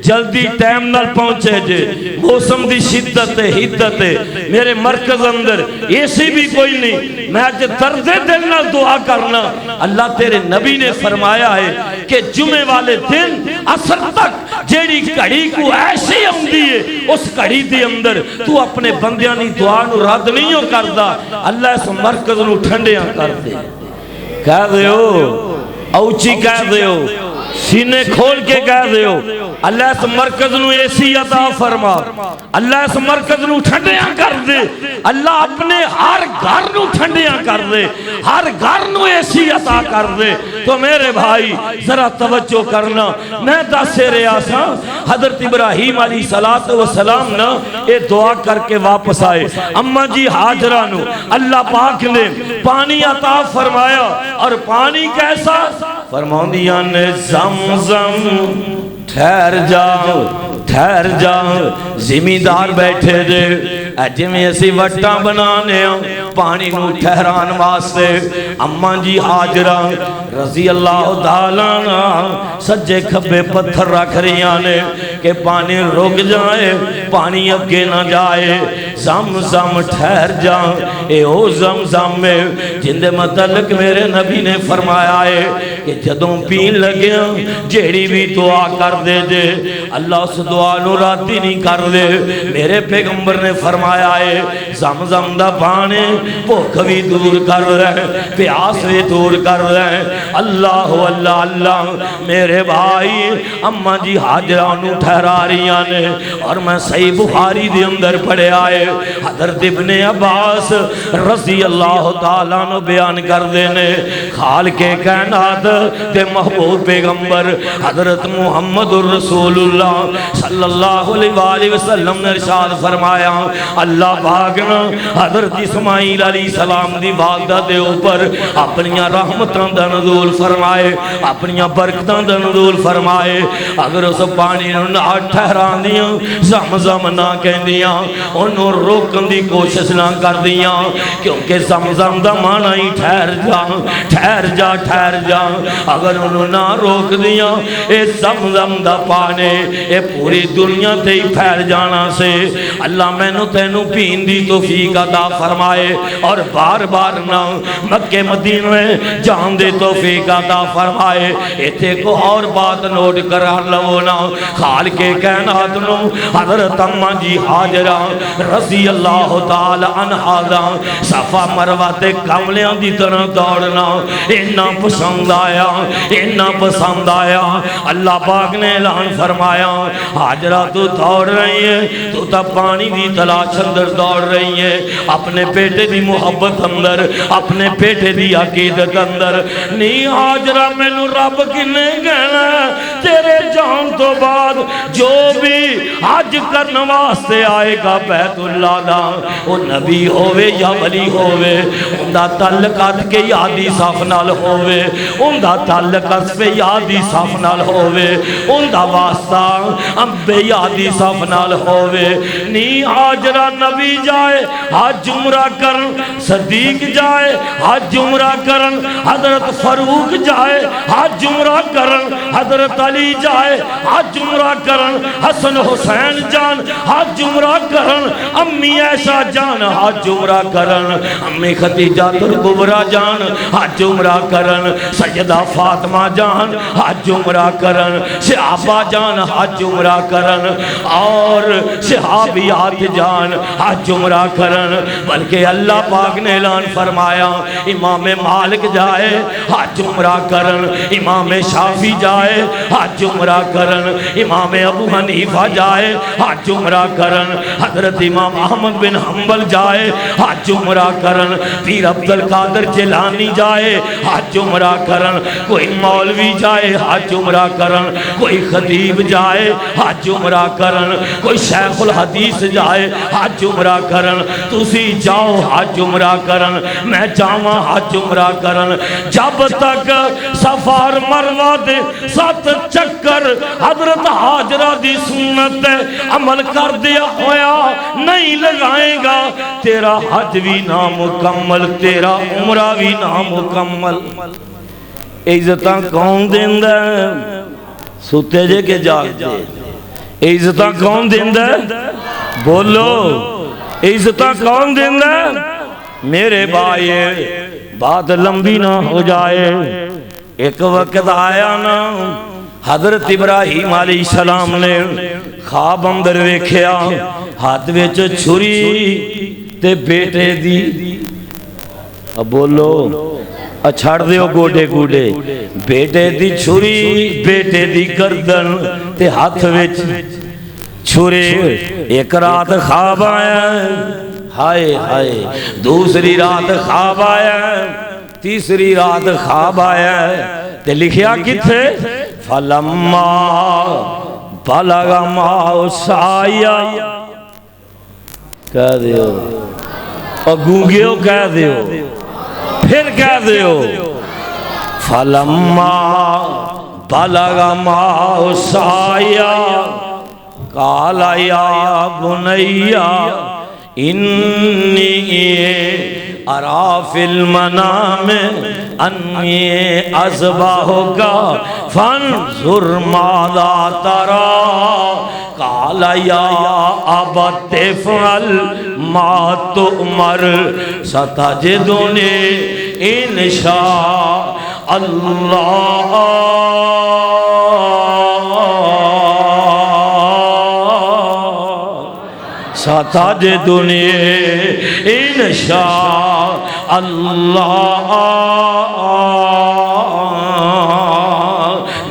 Speaker 1: جلدی ٹائم نال پہنچے جے موسم دی شدت حدت میرے مرکز اندر ایسی بھی کوئی نہیں میں آج درد دل نال دعا کرنا اللہ تیرے نبی نے فرمایا ہے کہ جمعے والے دن عصر تک جیڑی کڑی کو ایسی ہوندی ہے اس کڑی دے اندر تو اپنے بندیاں نی دعا نو رد نہیں ہو کردا اللہ اس مرکز نو ٹھنڈیاں کر دے کہہ دے ہو اوچی کہہ دے ہو سینے کھول کے کہہ دے ہو اللہ اس مرکز نو ایسی عطا فرما اللہ اس مرکز نو ٹھنڈیاں کر دے اللہ اپنے ہر گھر نو ٹھنڈیاں کر دے ہر گھر نو ایسی عطا کر دے تو میرے بھائی ذرا توجہ کرنا میں دسے ریاساں حضرت ابراہیم علیہ السلام نا اے دعا کر کے واپس آئے اماں جی حاجرہ نو اللہ پاک نے پانی عطا فرمایا اور پانی کیسا فرماندیاں نے زمزم ٹھہر جاؤ زمیندار بیٹھے دے اجے میں اسی وٹا بنانے پانی نو ٹھہران واسطے اماں جی حاجرہ رضی اللہ تعالیٰ سجے کھبے پتھر رکھ رہی نے کہ پانی رک جائے پانی اگے نہ جائے زمزم ٹھہر جاؤ اے او زمزم میں جندے متعلق میرے نبی نے فرمایا ہے کہ جدوں پین لگیا جیڑی بھی دعا کر دے دے اللہ اس دعا نو راتی نہیں کر دے میرے پیغمبر نے فرمایا ہے زمزم دا پانے بھوک بھی دور کر رہے پیاس بھی دور کر رہے اللہ اللہ اللہ میرے بھائی اماں جی حاجرہ نو ٹھہرا رہی نے اور میں صحیح بخاری دے اندر پڑھے آئے حضرت ابن عباس رضی اللہ تعالیٰ نو بیان کر دینے خال کے کائنات دے محبوب پیغمبر حضرت محمد الرسول اللہ صلی اللہ علیہ وسلم نے ارشاد فرمایا اللہ پاک نے حضرت اسماعیل اسماعیل علیہ السلام دی والدہ دے اوپر اپنیاں رحمتاں دا نزول فرمائے، اپنیاں برکتاں دا نزول فرمائے۔ اگر اس پانی نہ ٹھہران دیاں زمزم نہ کہندیاں، انہوں روکن دی کوشش نہ کر دیاں، کیونکہ زمزم دا مانا ہی ٹھہر جا ٹھہر جا ٹھہر جا۔ اگر انہوں نہ روک دیاں اے زمزم دا پانے اے پوری دنیا تے ہی پھیل جانا سے۔ اللہ میں نو تینو پین دی توفیق عطا فرمائے اور بار بار نہ مکہ مدینہ میں جان دے توفیق عطا فرمائے۔ ایتھے کو اور بات نوٹ کر لو نا، خالق کائنات نو حضرت اماں جی حاجرہ رضی اللہ تعالی عنہا دا صفا مروہ تے کملیاں دی طرح دوڑنا اتنا پسند آیا، اتنا پسند آیا۔ اللہ پاک نے اعلان فرمایا حاجرہ تو دوڑ رہی ہے، تو تا پانی دی تلاش اندر دوڑ رہی ہے، اپنے بیٹے دی محبت اندر، اپنے بیٹے دی عقیدت اندر۔ نہیں حاجرہ میں نو رب کنے کہنا تیرے جان تو بعد جو بھی حج کرنے واسطے آئے گا بیت اللہ دا، وہ نبی ہوئے یا ولی ہوئے، ان دا تعلقات کے یادی صاف نال ہوئے، ان دا تعلقات پہ یادی صاف نال ہوئے، ان دا واسطہ امبے یادی صاف نال ہوئے۔ نہیں حاجرہ نبی جائے حج عمرہ کرن، صدیق جائے حج عمرہ کرن، حضرت فاروق جائے حج عمرہ کرن، حضرت علی جائے حج عمرہ کرن، حسن حسین جان حج عمرہ کرن، امی عائشہ جان حج عمرہ کرن، امی خدیجہ الکبریٰ جان حج عمرہ کرن، سیدہ فاطمہ جان حج عمرہ کرن، صحابہ جان حج عمرہ کرن، اور صحابیات جان حج عمرہ کرن۔ بلکہ اللہ پاک نے اعلان فرمایا امام مالک جائے حج عمرہ کرن، امام شافعی جائے حج عمرہ کرن، امام ابو حنیفہ جائے حج عمرہ کرن، حضرت امام احمد بن حنبل جائے حج عمرہ کرن، پیر عبدالقادر جیلانی جائے حج عمرہ کرن، کوئی مولوی جائے حج عمرہ کرن، کوئی خطیب جائے حج عمرہ کرن، کوئی شیخ الحدیث جائے حج عمرہ کرن۔ تسی جاؤ حج عمرہ کرن، میں جاواں حج عمرہ کرن۔ جب تک صفار مروہ دے 7 چکر حضرت حاجرہ دی سنت عمل کر دیا ہویا نہیں لگائے گا، تیرا حج بھی نامکمل، تیرا عمرہ بھی نامکمل۔ عزتاں کون دیندہ ہے؟ سوتے جے کے جاگ دے۔ عزتاں کون دیندہ ہے؟ بولو عزتاں کون دیندہ ہے؟ میرے بھائی بات لمبی نہ ہو جائے، ایک وقت آیا نا حضرت ابراہیم علیہ السلام نے خواب اندر ویکھیا، ہاتھ وچ چھری تے بیٹے دی، اب بولو چھڑ دیو گوڑے گوڑے، بیٹے دی چھری بیٹے دی گردن تے ہاتھ وچ چھری۔ ایک رات خواب آیا ہائے ہائے، دوسری رات خواب آیا، تیسری رات خواب آیا، تے لکھیا کتھے فَلَمَّا بَلَغَ مَعَهُ السَّعْيَ، کہہ دیو اور گونگیو کہہ دیو پھر کہہ دیو فَلَمَّا بَلَغَ مَعَهُ السَّعْيَ قَالَ يَا بُنَيَّ إِنِّي أَرَى فِي الْمَنَامِ أَنِّي أَذْبَحُكَ فَانظُرْ مَاذَا تَرَى قَالَ يَا أَبَتِ افْعَلْ مَا تُؤْمَرُ سَتَجِدُنِي إِنْ شَاءَ اللَّهُ ستجدنی انشاء اللہ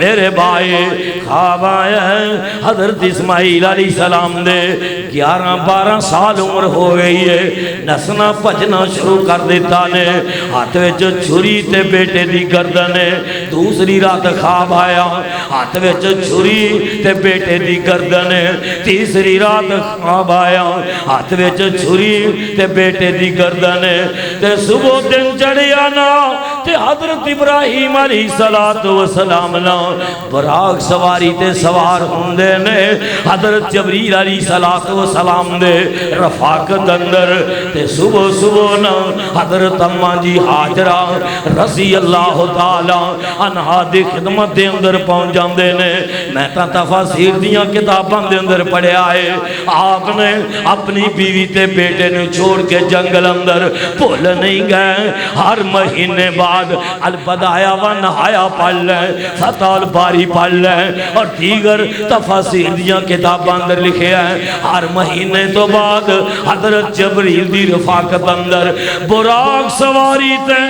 Speaker 1: میرے بھائی خواب آیا ہے حضرت اسماعیل علیہ السلام دے 11-12 سال عمر ہو گئی ہے نسنا بھجنا شروع کر دیتا نے ہاتھ وچ چھری تے بیٹے دی گردن ہے دوسری رات خواب آیا ہاتھ وچ چھری تے بیٹے دی گردن ہے تیسری رات خواب آیا ہاتھ وچ چھری تے بیٹے دی گردن ہے تے صبح دن چڑھیا نا تے حضرت ابراہیم علیہ السلام نا براق سواری تے سوار ہوندے نے حضرت جبریل علیہ السلام دے رفاقت اندر تے صبح صبح نا حضرت اماں جی حاجرہ رضی اللہ تعالی عنہا دی خدمت دے اندر پہنچ جاندے نے میں تا تفاسیر دیاں کتاباں دے اندر پڑھیا ہے آپ نے اپنی بیوی تے بیٹے نے چھوڑ کے جنگل اندر بھول نہیں گئے ہر مہینے بعد البدایہ و نہایا پڑھ لیں فتح الباری پڑھ لیں اور دیگر تفاسیر دیاں کتاباں اندر لکھے ہیں ہر مہینے تو بعد حضرت جبریل دی رفاقت اندر براق سواری تے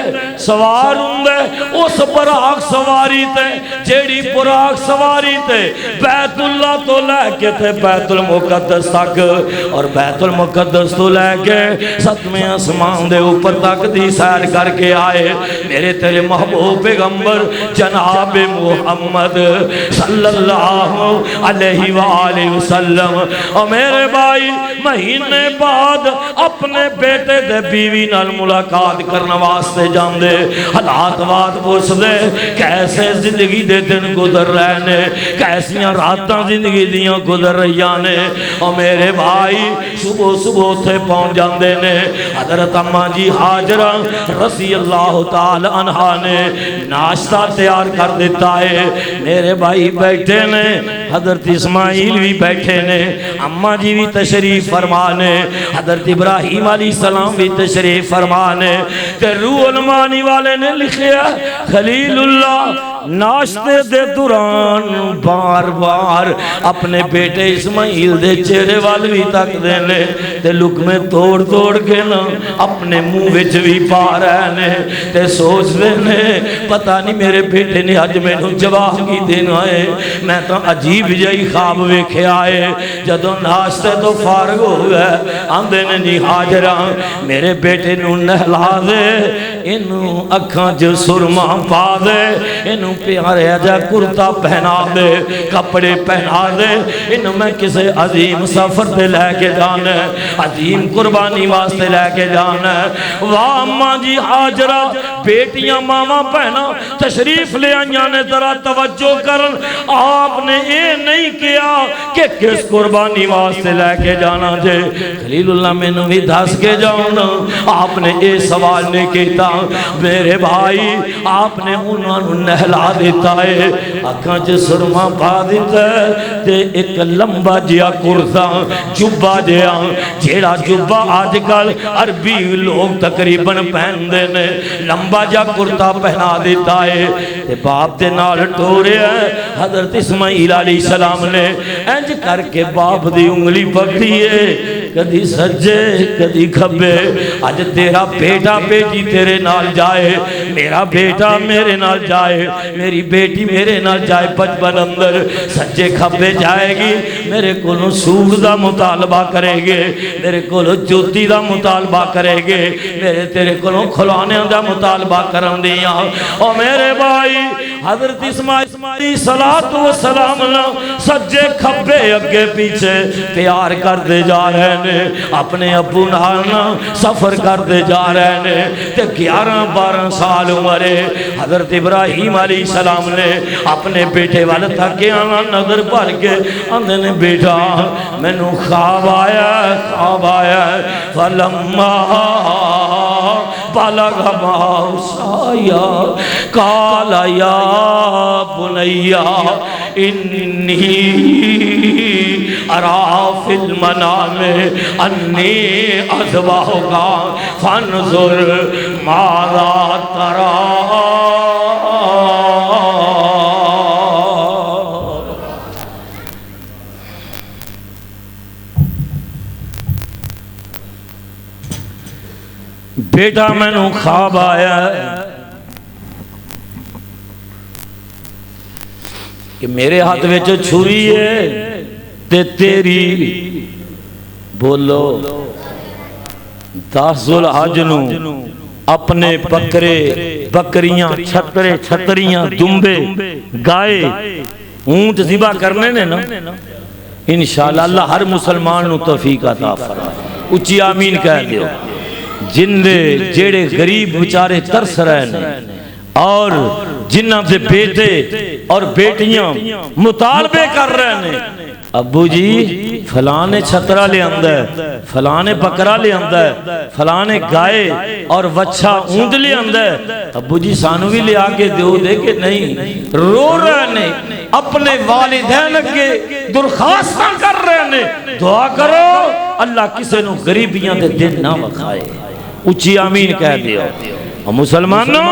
Speaker 1: سوار ہوندے اس براق سواری تے جیڑی براق سواری تے بیت اللہ تو لے کے تے بیت المقدس تک اور بیت المقدس تو لے کے ستویں آسمان دے اوپر تک دی سیر کر کے آئے میرے تیرے محبوب پیغمبر جناب محمد صلی اللہ علیہ وآلہ وسلم اور میرے بھائی مہینے بعد اپنے بیٹے دے بیوی نال ملاقات کرنا واسطے جان دے حالات بات پوچھ دے کیسے زندگی دے دن گزر رہے نے کیسیاں راتاں زندگی دیاں گزر رہیاں نے اور میرے بھائی صبح صبح تھے پہنچ جان دے نے حضرت اماں جی حاجرہ رضی اللہ تعالی عنہ نے ناشتہ تیار کر دیتا ہے میرے بھائی بیٹھے نے حضرت اسماعیل بھی بیٹھے نے اماں جی بھی تشریف فرمانے حضرت ابراہیم علیہ السلام بھی تشریف فرمانے کہ روح المانی والے نے لکھیا خلیل اللہ ناشتے دے دوران بار بار اپنے بیٹے اسماعیل دے چہرے وال بھی تک دینے تے لکمے توڑ توڑ کے نا اپنے منہ وچ بھی پا رہے نے تے سوچ دینے پتہ نہیں میرے بیٹے نے آج میں نو جواب کی دینا ہے میں تو عجیب جائی خواب ویکھے آئے جدو ناشتے تو فارغ ہو گئے آندے نے نہیں حاجرہ میرے بیٹے نو نہلا دے انہوں اکھاں جو سرما پا دے انہوں پیارے جا کرتا پہنا دے کپڑے پہنا دے انہوں میں کسے عظیم سفر پہ لے کے جانا ہے عظیم قربانی واسطے لے کے جانا ہے واہ اماں جی حاجرہ بیٹیاں ماما پہنا تشریف لے آئیاں نے ذرا توجہ کرن آپ نے یہ نہیں کیا کہ کس قربانی واسطے لے کے جانا جے خلیل اللہ میں نو بھی دھس کے جانا آپ نے یہ سوال نہیں کیتا میرے بھائی آپ نے انہوں نہلا دیتا ہے اکھاں چ سرما پا دیتا ہے تے ایک لمبا جیا کرتا جبا جیا جیڑا جبا آج کل عربی لوگ تقریباً پہن دینے لمبا جا کرتا پہنا دیتا ہے تے باپ تے نال ٹورے ہیں حضرت اسماعیل علیہ السلام نے انج کر کے باپ دی انگلی پکڑی ہے کدی سجے کدی کھبے آج تیرا بیٹا بیٹی تیرے نال جائے میرا بیٹا میرے نال جائے میری بیٹی میرے نال جائے بچپن اندر سجے کھبے جائے گی میرے کولوں سود دا مطالبہ کرے گے میرے کولوں جوتی دا مطالبہ کرے گے میرے تیرے کولوں کھلانے دا مطالبہ کرن دیا اور میرے بھائی حضرت اسماعیل صلاۃ و سلام سجے کھبے اگے پیچھے پیار کر دے جا رہے نے اپنے ابو نال سفر کر دے جا رہے نے تے 11-12 سال عمرے حضرت ابراہیم علیہ السلام نے اپنے بیٹے والے تھکے آنا نظر بھر کے اندھے نے بیٹا میں نو خواب آیا فلما بلغ معه سعيا قال يا بني إني أرى في المنام أني أذبحك فانظر ماذا ترى بیٹا میں نو خواب آیا ہے کہ میرے ہاتھ وچ چھری ہے تے تیری بولو 10 ذوالحج نو اپنے بکرے بکریاں چھترے چھتریاں دمبے گائے اونٹ ذبح کرنے نے نا انشاءاللہ اللہ ہر مسلمان نو توفیق عطا فرمائے اچھی آمین کہہ دیو جن دے جیڑے غریب بیچارے ترس رہے ہیں اور جنہ دے بیٹے اور بیٹیاں مطالبے کر رہے ہیں ابو جی فلانے چھترہ لے اندہ ہے فلانے بکرہ لے اندہ ہے فلانے گائے اور وچھا اونٹ لے اندہ ہے ابو جی سانوی لے آگے دیو دے کہ نہیں رو رہے ہیں اپنے والدین کے درخواستاں کر رہے ہیں دعا کرو اللہ کسے نو غریبیاں دے دن نہ وکھائے اچھی آمین کہہ دیو مسلمانوں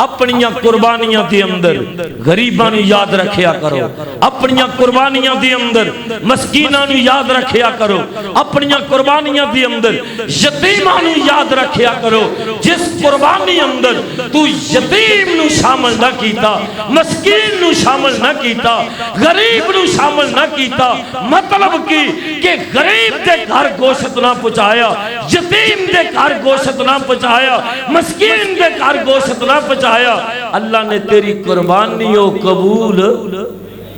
Speaker 1: اپنیاں قربانیاں دی اندر غریبانو یاد رکھیا کرو اپنیاں قربانیاں دی اندر مسکینانو یاد رکھیا کرو اپنیاں قربانیاں دی اندر یتیمانو یاد رکھیا کرو جس قربانی اندر تو یتیم نو شامل نہ کیتا مسکین نو شامل نہ کیتا غریب نو شامل نہ کیتا مطلب کی کہ غریب دے گھر گوشت نہ پہنچایا یتیم دے گھر گوشت نہ پہنچایا مسکین دے گھر گوشت نہ پہنچایا اللہ نے تیری قربانیوں قبول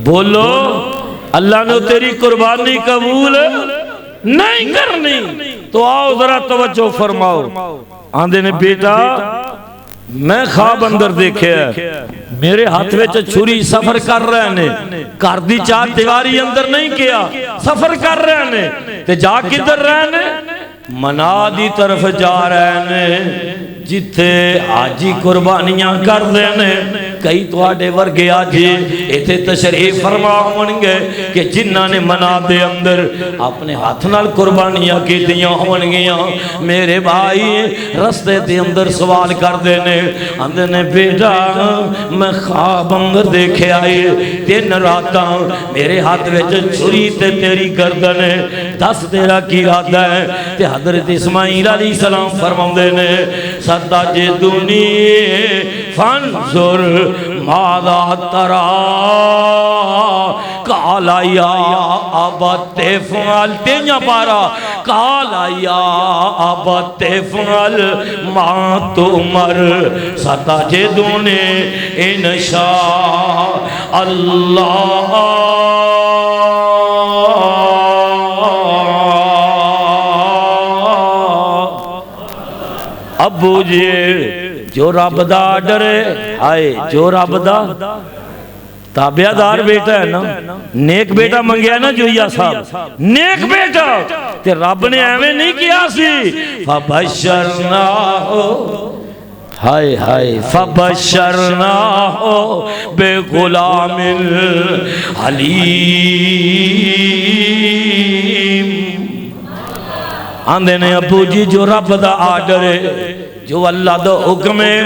Speaker 1: بولو اللہ نے تیری قربانی قبول نہیں کرنی تو آؤ ذرا توجہ فرماؤ آندے نے بیٹا میں خواب اندر دیکھے میرے ہاتھ میں چھری سفر کر رہے ہیں کار دی چار دیواری اندر نہیں کیا سفر کر رہے ہیں تے جا کدھر رہے ہیں منا دی طرف جا رہے ہیں جتھے آجی قربانیاں کر دینے کئی تو آڈے ورگے آجی ایتے تشریف فرما ہونگے کہ جنہ نے منا دے اندر اپنے ہاتھ نال قربانیاں کی دیاں ہونگیاں میرے بھائی رستے دے اندر سوال کر دینے اندر نے بیٹا میں خواب اندر دیکھے آئے 3 راتاں میرے ہاتھ وچ چھری تے تیری گردن دس تیرا کی ارادہ ہے تے حضرت اسماعیل علیہ السلام فرماؤں دینے ستجدنی فانظر ماذا ترى قال یا ابت افعل تینیا پارا قال یا ابت افعل ما تؤمر ستجدنی انشاء اللہ ابو جی جو رب دا ڈرے آئے جو رب دا تابعدار بیٹا ہے نا نیک بیٹا منگیا نا جو یا صاحب نیک بیٹا تے رب نے ایویں نہیں کیا سی فبشرناہو ہائے ہائے فبشرناہو بے غلام حلیم آندے نے ابو جی جو رب دا آڈر ہے جو اللہ دا حکم ہے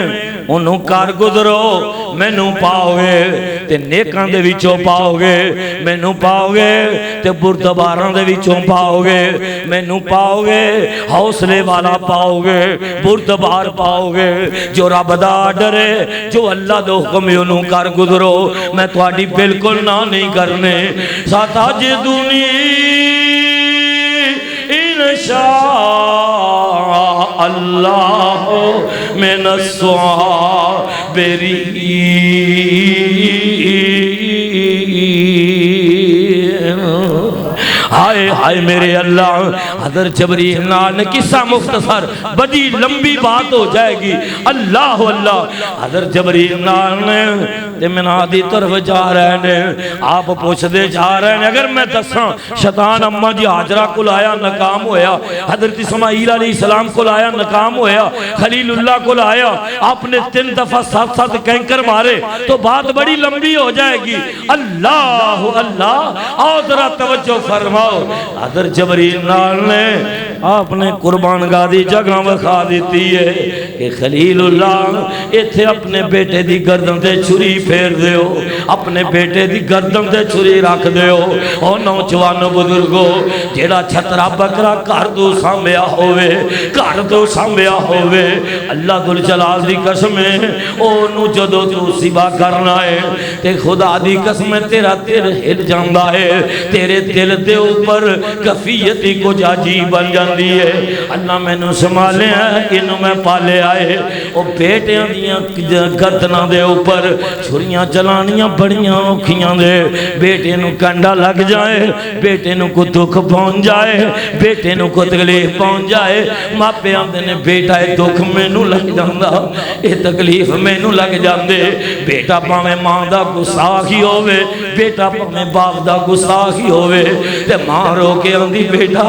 Speaker 1: انہوں کار گزرو میں نوں پاؤ گے تے نیکاں دے وچوں پاؤ گے میں نوں پاؤ گے تے بردباراں دے وچوں پاؤ گے میں نوں پاؤ گے حوصلے والا پاؤ گے بردبار پاؤ گے جو رب دا آڈر ہے جو اللہ دا حکم ہے انہوں کار گزرو میں تواڈی بالکل نہ نہیں کرنے ستجدنی انشاء اللہ من الصابرین ہائے ہائے میرے اللہ حضرت جبریل نے قصہ مختصر بڑی لمبی بات ہو جائے گی اللہ اللہ حضرت جبریل نے منادی طرف جا رہے ہیں آپ پوچھ دے جا رہے ہیں اگر میں دساں شیطان اماں جی حاجرہ کو لایا ناکام ہویا حضرت اسماعیل علیہ السلام کو لایا ناکام ہویا خلیل اللہ کو لایا آپ نے 3 دفعہ 7 کینکر مارے تو بات بڑی لمبی ہو جائے گی اللہ اللہ اور ذرا توجہ فرما فرماؤ حضرت جبریل نال نے آپ نے قربان گاہ دی جگہ وکھا دیتی ہے کہ خلیل اللہ ایتھے اپنے بیٹے دی گردن تے چھری پھیر دیو اپنے بیٹے دی گردن تے چھری رکھ دیو او نوجوانو بزرگو جیڑا چھترا بکرا گھر تو سامیا ہوئے گھر تو سامیا ہوئے اللہ ذوالجلال دی قسم ہے او نو جدو تو سبا کرنا ہے تے خدا دی قسم تیرا دل ہل جاندا ہے تیرے دل دے اوپر کفیتی کو جاجی بن جاندی ہے اللہ میں نو سنبھالے ہیں انہوں میں پالے آئے او بیٹیاں دیاں گردناں دے اوپر چھریاں چلانیاں بڑیاں اوکھیاں دے بیٹے نو کنڈا لگ جائے بیٹے نو کو دکھ پہنچ جائے بیٹے نو کو تکلیف پہنچ جائے ماپے آمدے نے بیٹا اے دکھ میں نو لگ جاندہ اے تکلیف میں نو لگ جاندے بیٹا پاویں ماں دا گستاخی ہوئے بیٹا پاویں باپ دا گستاخی ہوئے تے ماں رو کے آندی بیٹا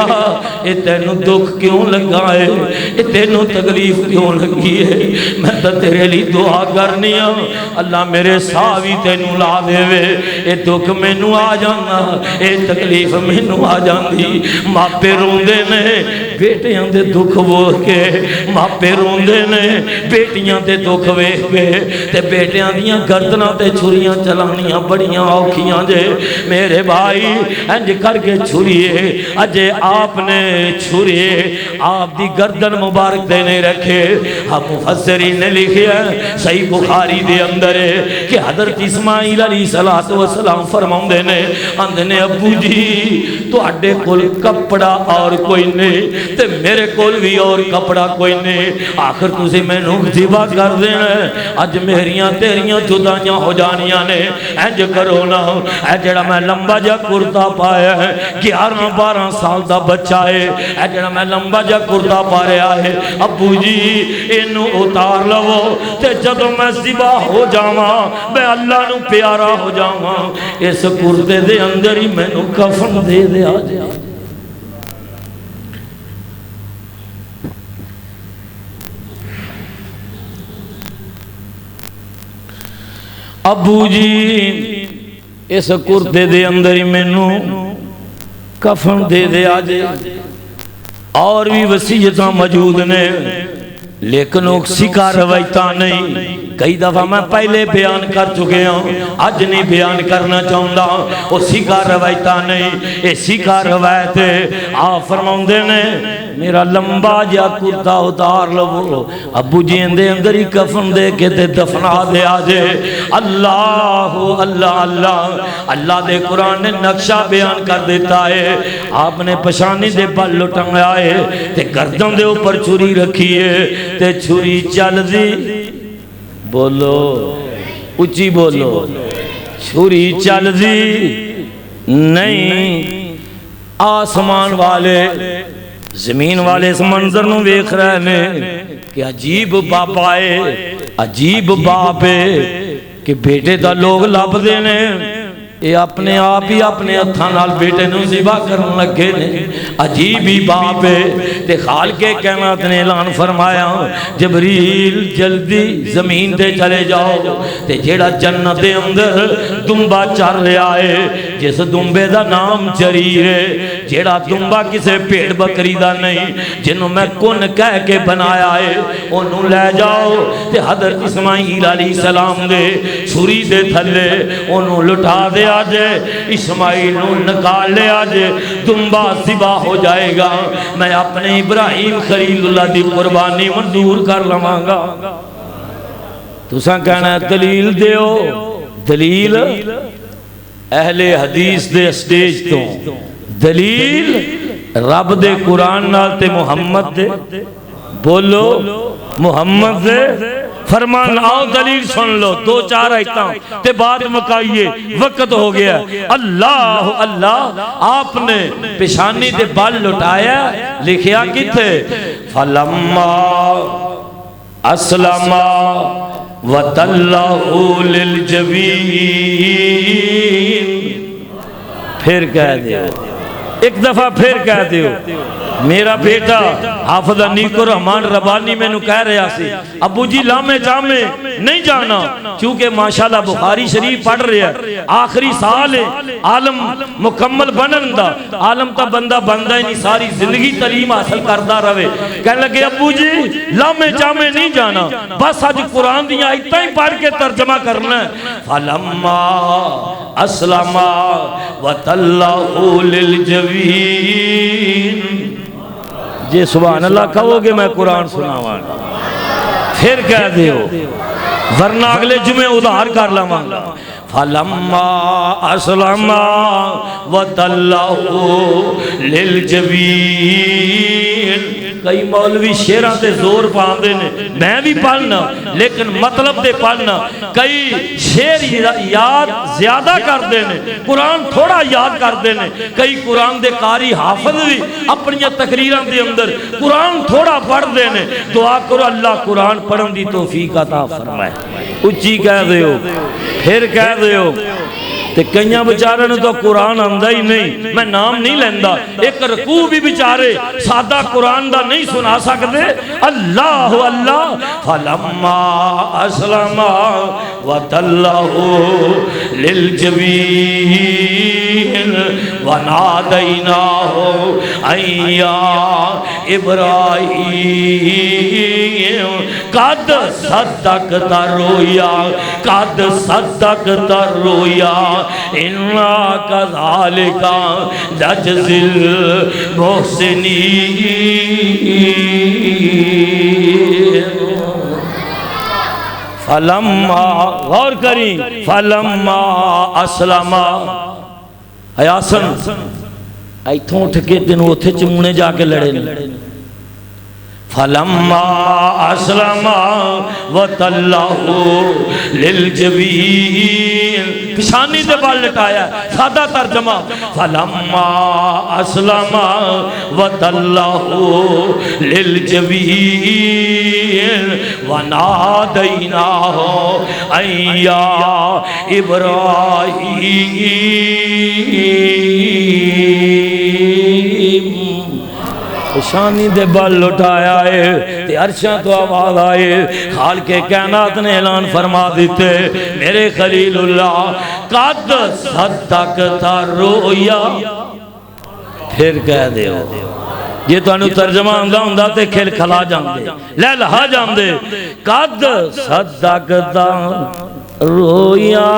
Speaker 1: اے تینو دکھ کیوں لگا ہے اے تینو تکلیف کیوں لگی ہے میں تو تیرے لی دعا کرنی ہوں اللہ میرے ساوی تینو لا دے وے اے دکھ میں نو آ جانا اے تکلیف میں نو آ جاندی ماپے روندے نے بیٹیاں دے دکھ وہ کے ماپے روندے نے بیٹیاں دے دکھ وے کے تے بیٹیاں دیاں گردناں تے چھریاں چلانیاں بڑیاں اوکھیاں جے میرے بھائی انج کر کے چھریے اجے آپ نے چھریے آپ دی گردن مبارک دے نہیں رکھے ہم مفسرین نے لکھے ہیں صحیح بخاری دے اندر ہے کہ حضرت اسماعیل علیہ السلام فرماؤں دے نے اندنے ابو جی تو اڈے کول کپڑا اور کوئی نہیں تے میرے کول بھی اور کپڑا کوئی نہیں آخر تُسے میں نوک ذبح کر دینا اج میریاں تیریاں جدائیاں ہو جانیاں نے انج کرو نا اے جڑا میں لمبا جا کرتا پایا ہے 11-12 سال دا بچہ ہے اے جڑا میں لمبا جا کرتا پایا ہے ابو جی انو اتار لو تے جدو میں ذبح ہو جاواں میں اللہ نو پیارا ہو جاواں اس کرتے دے اندر ہی میں نو کفن دے دے آ جا ابو جی اس کرتے دے اندر ہی میں نو کفن دے دے آ جا اور بھی وسیعتاں موجود نے لیکن سکھا روایتاں نہیں کئی دفعہ میں پہلے بیان کر چکے ہوں آج نہیں بیان کرنا چاہوں وہ سکھا روایتاں نہیں یہ سکھا روایت آپ فرماؤں دے نے میرا لمبا جا کرتا اتار لو ابو جی اندے اندر ہی کفن دے کے دے دفنا دے آجے اللہ اللہ اللہ اللہ دے قرآن نے نقشہ بیان کر دیتا ہے آپ نے پشانی دے بل لٹنگ آئے تے گردن دے اوپر چھری رکھی ہے تے چھری چل دی بولو اچھی بولو چھری چل دی نہیں آسمان والے زمین والے اس منظر نو ویکھ رہے نے کہ عجیب باپا ہے عجیب باپ ہے کہ بیٹے دا لوگ لب دینے یہ اپنے آپ ہی اپنے ہتھاں نال بیٹے نو ذبح کرن لگے نے عجیب ہی باپ ہے تے خالق کائنات نے اعلان فرمایا جبریل جلدی زمین تے چلے جاؤ تے جیڑا جنت دے اندر دمبا چر رہا ہے جس دمبے دا نام جریر ہے جیڑا دمبا کسے پیڑ بکری دا نہیں جنہوں میں کن کہہ کے بنایا ہے انہوں لے جاؤ تے حضرت اسماعیل علیہ السلام دے چھری دے تھلے انہوں لٹا دے آجے اسماعیل نو نکال لے آجے دمبا ذبح ہو جائے گا میں اپنے ابراہیم خلیل اللہ دی قربانی منظور کر لواں گا تو ساں کہنا ہے دلیل دیو دلیل اہل حدیث دے سٹیج تو دلیل رب دے قرآن نال تے محمد دے بولو محمد دے فرمان آؤ دلیل سن لو 2-4 آیتاں تے بعد مکائیے وقت ہو گیا اللہ اللہ آپ نے پیشانی دے بال لٹایا لکھیا کتے فلما اسلما وَتَلَّهُ لِلْجَبِينِ پھر کہہ دیا ایک دفعہ پھر کہہ دیو میرا بیٹا حافظ انیق الرحمان ربانی میں نو کہہ رہا سی ابو جی لامے جامے نہیں جانا چونکہ ماشاءاللہ بخاری شریف پڑھ رہا ہے آخری سال ہے عالم مکمل بنن دا عالم تا بندہ بندہ ہی نہیں ساری زندگی تعلیم حاصل کردا رہے کہنے لگے ابو جی لامے جامے نہیں جانا بس آج قرآن دیا اتنا ہی پڑھ کے ترجمہ کرنا ہے فَلَمَّا أَسْلَمَا وَتَلَّهُ لِلْجَبِينِ جی سبحان اللہ کہو گے میں قرآن سناواں پھر کہہ دیو ورنہ اگلے جمعے ادھار کر لواں فَلَمَّا أَسْلَمَا وَتَلَّهُ لِلْجَبِينِ کئی مولوی شیران تے زور پاندے نے میں بھی پڑھنا لیکن مطلب دے پڑھنا کئی شیر یاد زیادہ کر دینے قرآن تھوڑا یاد کر دینے کئی قرآن دے قاری حافظ بھی اپنی تقریران دے اندر قرآن تھوڑا پڑھ دینے دعا کرو اللہ قرآن پڑھن دی توفیق عطا فرمائے اچھی کہہ دیو پھر کہہ دیو تے کئیاں بچارے نے تو قرآن آندہ ہی نہیں میں نام نہیں لیندہ ایک رکوع بھی بچارے سادہ قرآن دا نہیں سنا سکتے اللہ اللہ فَلَمَّا أَسْلَمَا وَتَلَّهُ لِلْجَبِينِ وَنَادَيْنَاهُ أَن يَا إِبْرَاهِيمُ قَدْ صَدَّقْتَ الرُّؤْيَا قَدْ صَدَّقْتَ الرُّؤْيا إِنَّا كَذَلِكَ نَجْزِي الْمُحْسِنِينَ فَلَمَّا غور کریں فَلَمَّا أَسْلَمَا حیاسن ایتھوں اٹھ کے دنوں اتھے چمونے جا کے لڑے فَلَمَّا أَسْلَمَا وَتَلَّهُ لِلْجَبِينِ پشانی دے بال لٹایا سادہ ترجمہ فَلَمَّا أَسْلَمَا وَتَلَّهُ لِلْجَبِينِ وَنَادَيْنَاهُ أَن يَا إِبْرَاهِيمُ شانی دے بل لٹایا ہے تے عرشاں تو آواز آئے خالق کائنات نے اعلان فرما دیتے میرے خلیل اللہ قد صدقت الرؤیا پھر کہہ دے یہ تو انہوں ترجمہ آندہ ہوندہ تے کھل کھلا جاندے لے لہا جاندے قد صدقت رویا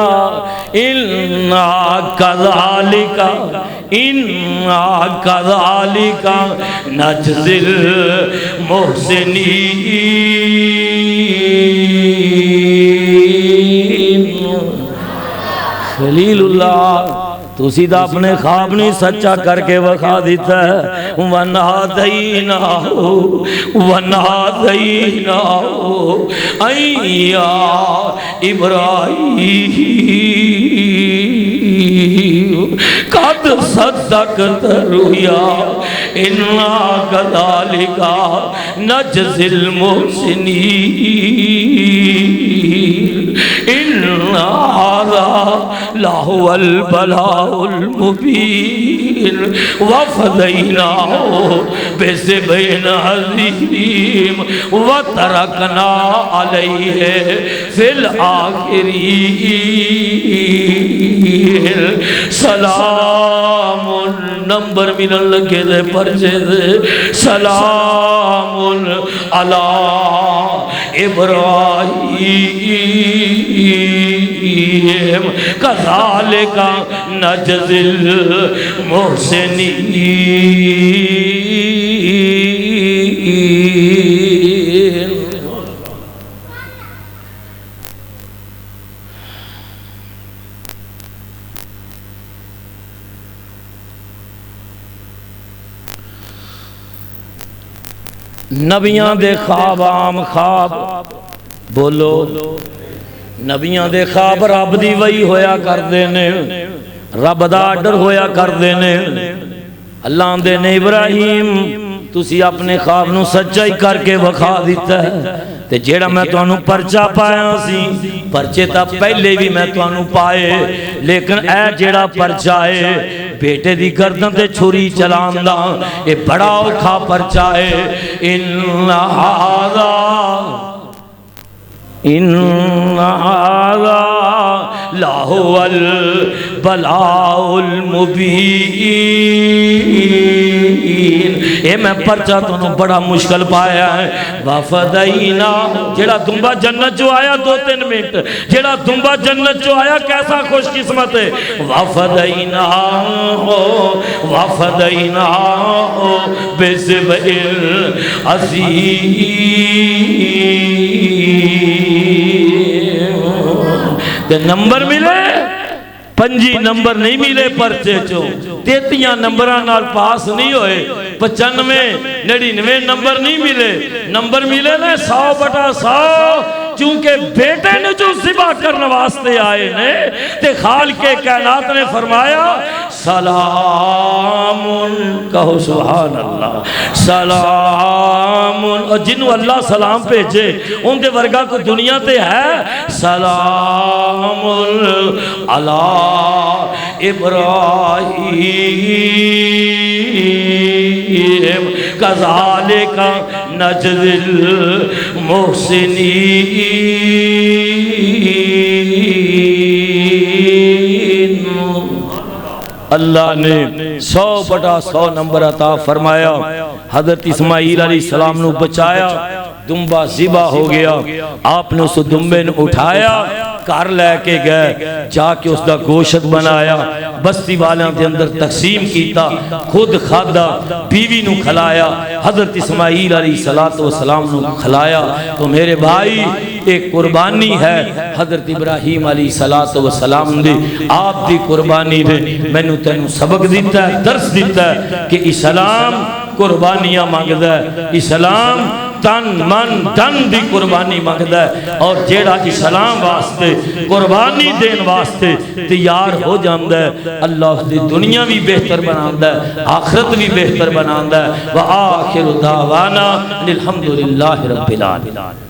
Speaker 1: اِنَّا كَذَلِكَ نَجْزِي الْمُحْسِنِينَ خلیل اللہ تو سیدھا اپنے خواب نہیں سچا کر کے وکھا دیتا ہے وَنَادَيْنَاهُ أَن يَا إِبْرَاهِيمُ قَدْ صَدَّقْتَ الرُّؤْيَا إِنَّا كَذَلِكَ نَجْزِي الْمُحْسِنِينَ إِنَّ هَذَا لَهُوَ الْبَلَاءُ الْمُبِينُ وَفَدَيْنَاهُ بِذِبْحٍ عَظِيمٍ وَتَرَكْنَا عَلَيْهِ فِي الْآخِرِينَ سلام نمبر من لگے دے پرچے دے سلام علی ابراہیم کذالک نجزی المحسنین نبیاں دے خواب عام خواب بولو نبیاں دے خواب رب دی وہی ہویا کر دینے رب دا آرڈر ہویا کر دینے اللہ دے نے ابراہیم تسی اپنے خواب نو سچائی کر کے وکھا دیتا ہے تے جیڑا میں تو انہوں پرچہ پایا سی پرچے تا پہلے بھی میں تو انہوں پائے لیکن اے جیڑا پرچہ ہے بیٹے دی گردن تے چھری چلاندا اے بڑا اوکھا پرچا ہے ان هذا لهو البلاء المبین اے میں پرچا تو بڑا مشکل پایا ہے وفدینا جیڑا دنبا جنت جو آیا 2-3 منٹ جیڑا دنبا جنت جو آیا کیسا خوش قسمت ہے وفدینا بذبح عظیم نمبر ملے 5 نمبر نہیں ملے پرچے چو 33 نمبران نال پاس نہیں ہوئے 95 99 نمبر نہیں ملے نمبر ملے نا 100/100 چونکہ بیٹے نے جو ذبح کرنے واسطے آئے نے تے خالق کائنات نے فرمایا سلام کہو سبحان اللہ سلام اور جنہوں اللہ سلام بھیجے ان دے ورگا کو دنیا تے ہے سلام علی ابراہیم کذالک نجزی المحسنین اللہ نے 100/100 نمبر عطا فرمایا حضرت اسماعیل علیہ السلام نے بچایا دنبا ذبح ہو گیا آپ نے اس دنبے نے اٹھایا کار لے کے گئے جا کے اس دا گوشت بنایا بستی والیاں دے اندر تقسیم کیتا خود کھادا بیوی نو کھلایا حضرت اسماعیل علیہ السلام نو کھلایا تو میرے بھائی ایک قربانی ہے حضرت ابراہیم علیہ السلام دی آپ دی قربانی دے میں نے تینوں سبق دیتا ہے درس دیتا ہے کہ اسلام قربانیاں مانگدا ہے اسلام تن من دن دی قربانی مانگدا ہے اور جیڑا اسلام واسطے قربانی دین واسطے تیار ہو جاندا ہے اللہ اس دی دنیا بھی بہتر بناندا ہے آخرت بھی بہتر بناندا ہے وآخر دعوانا الحمدللہ رب العالمین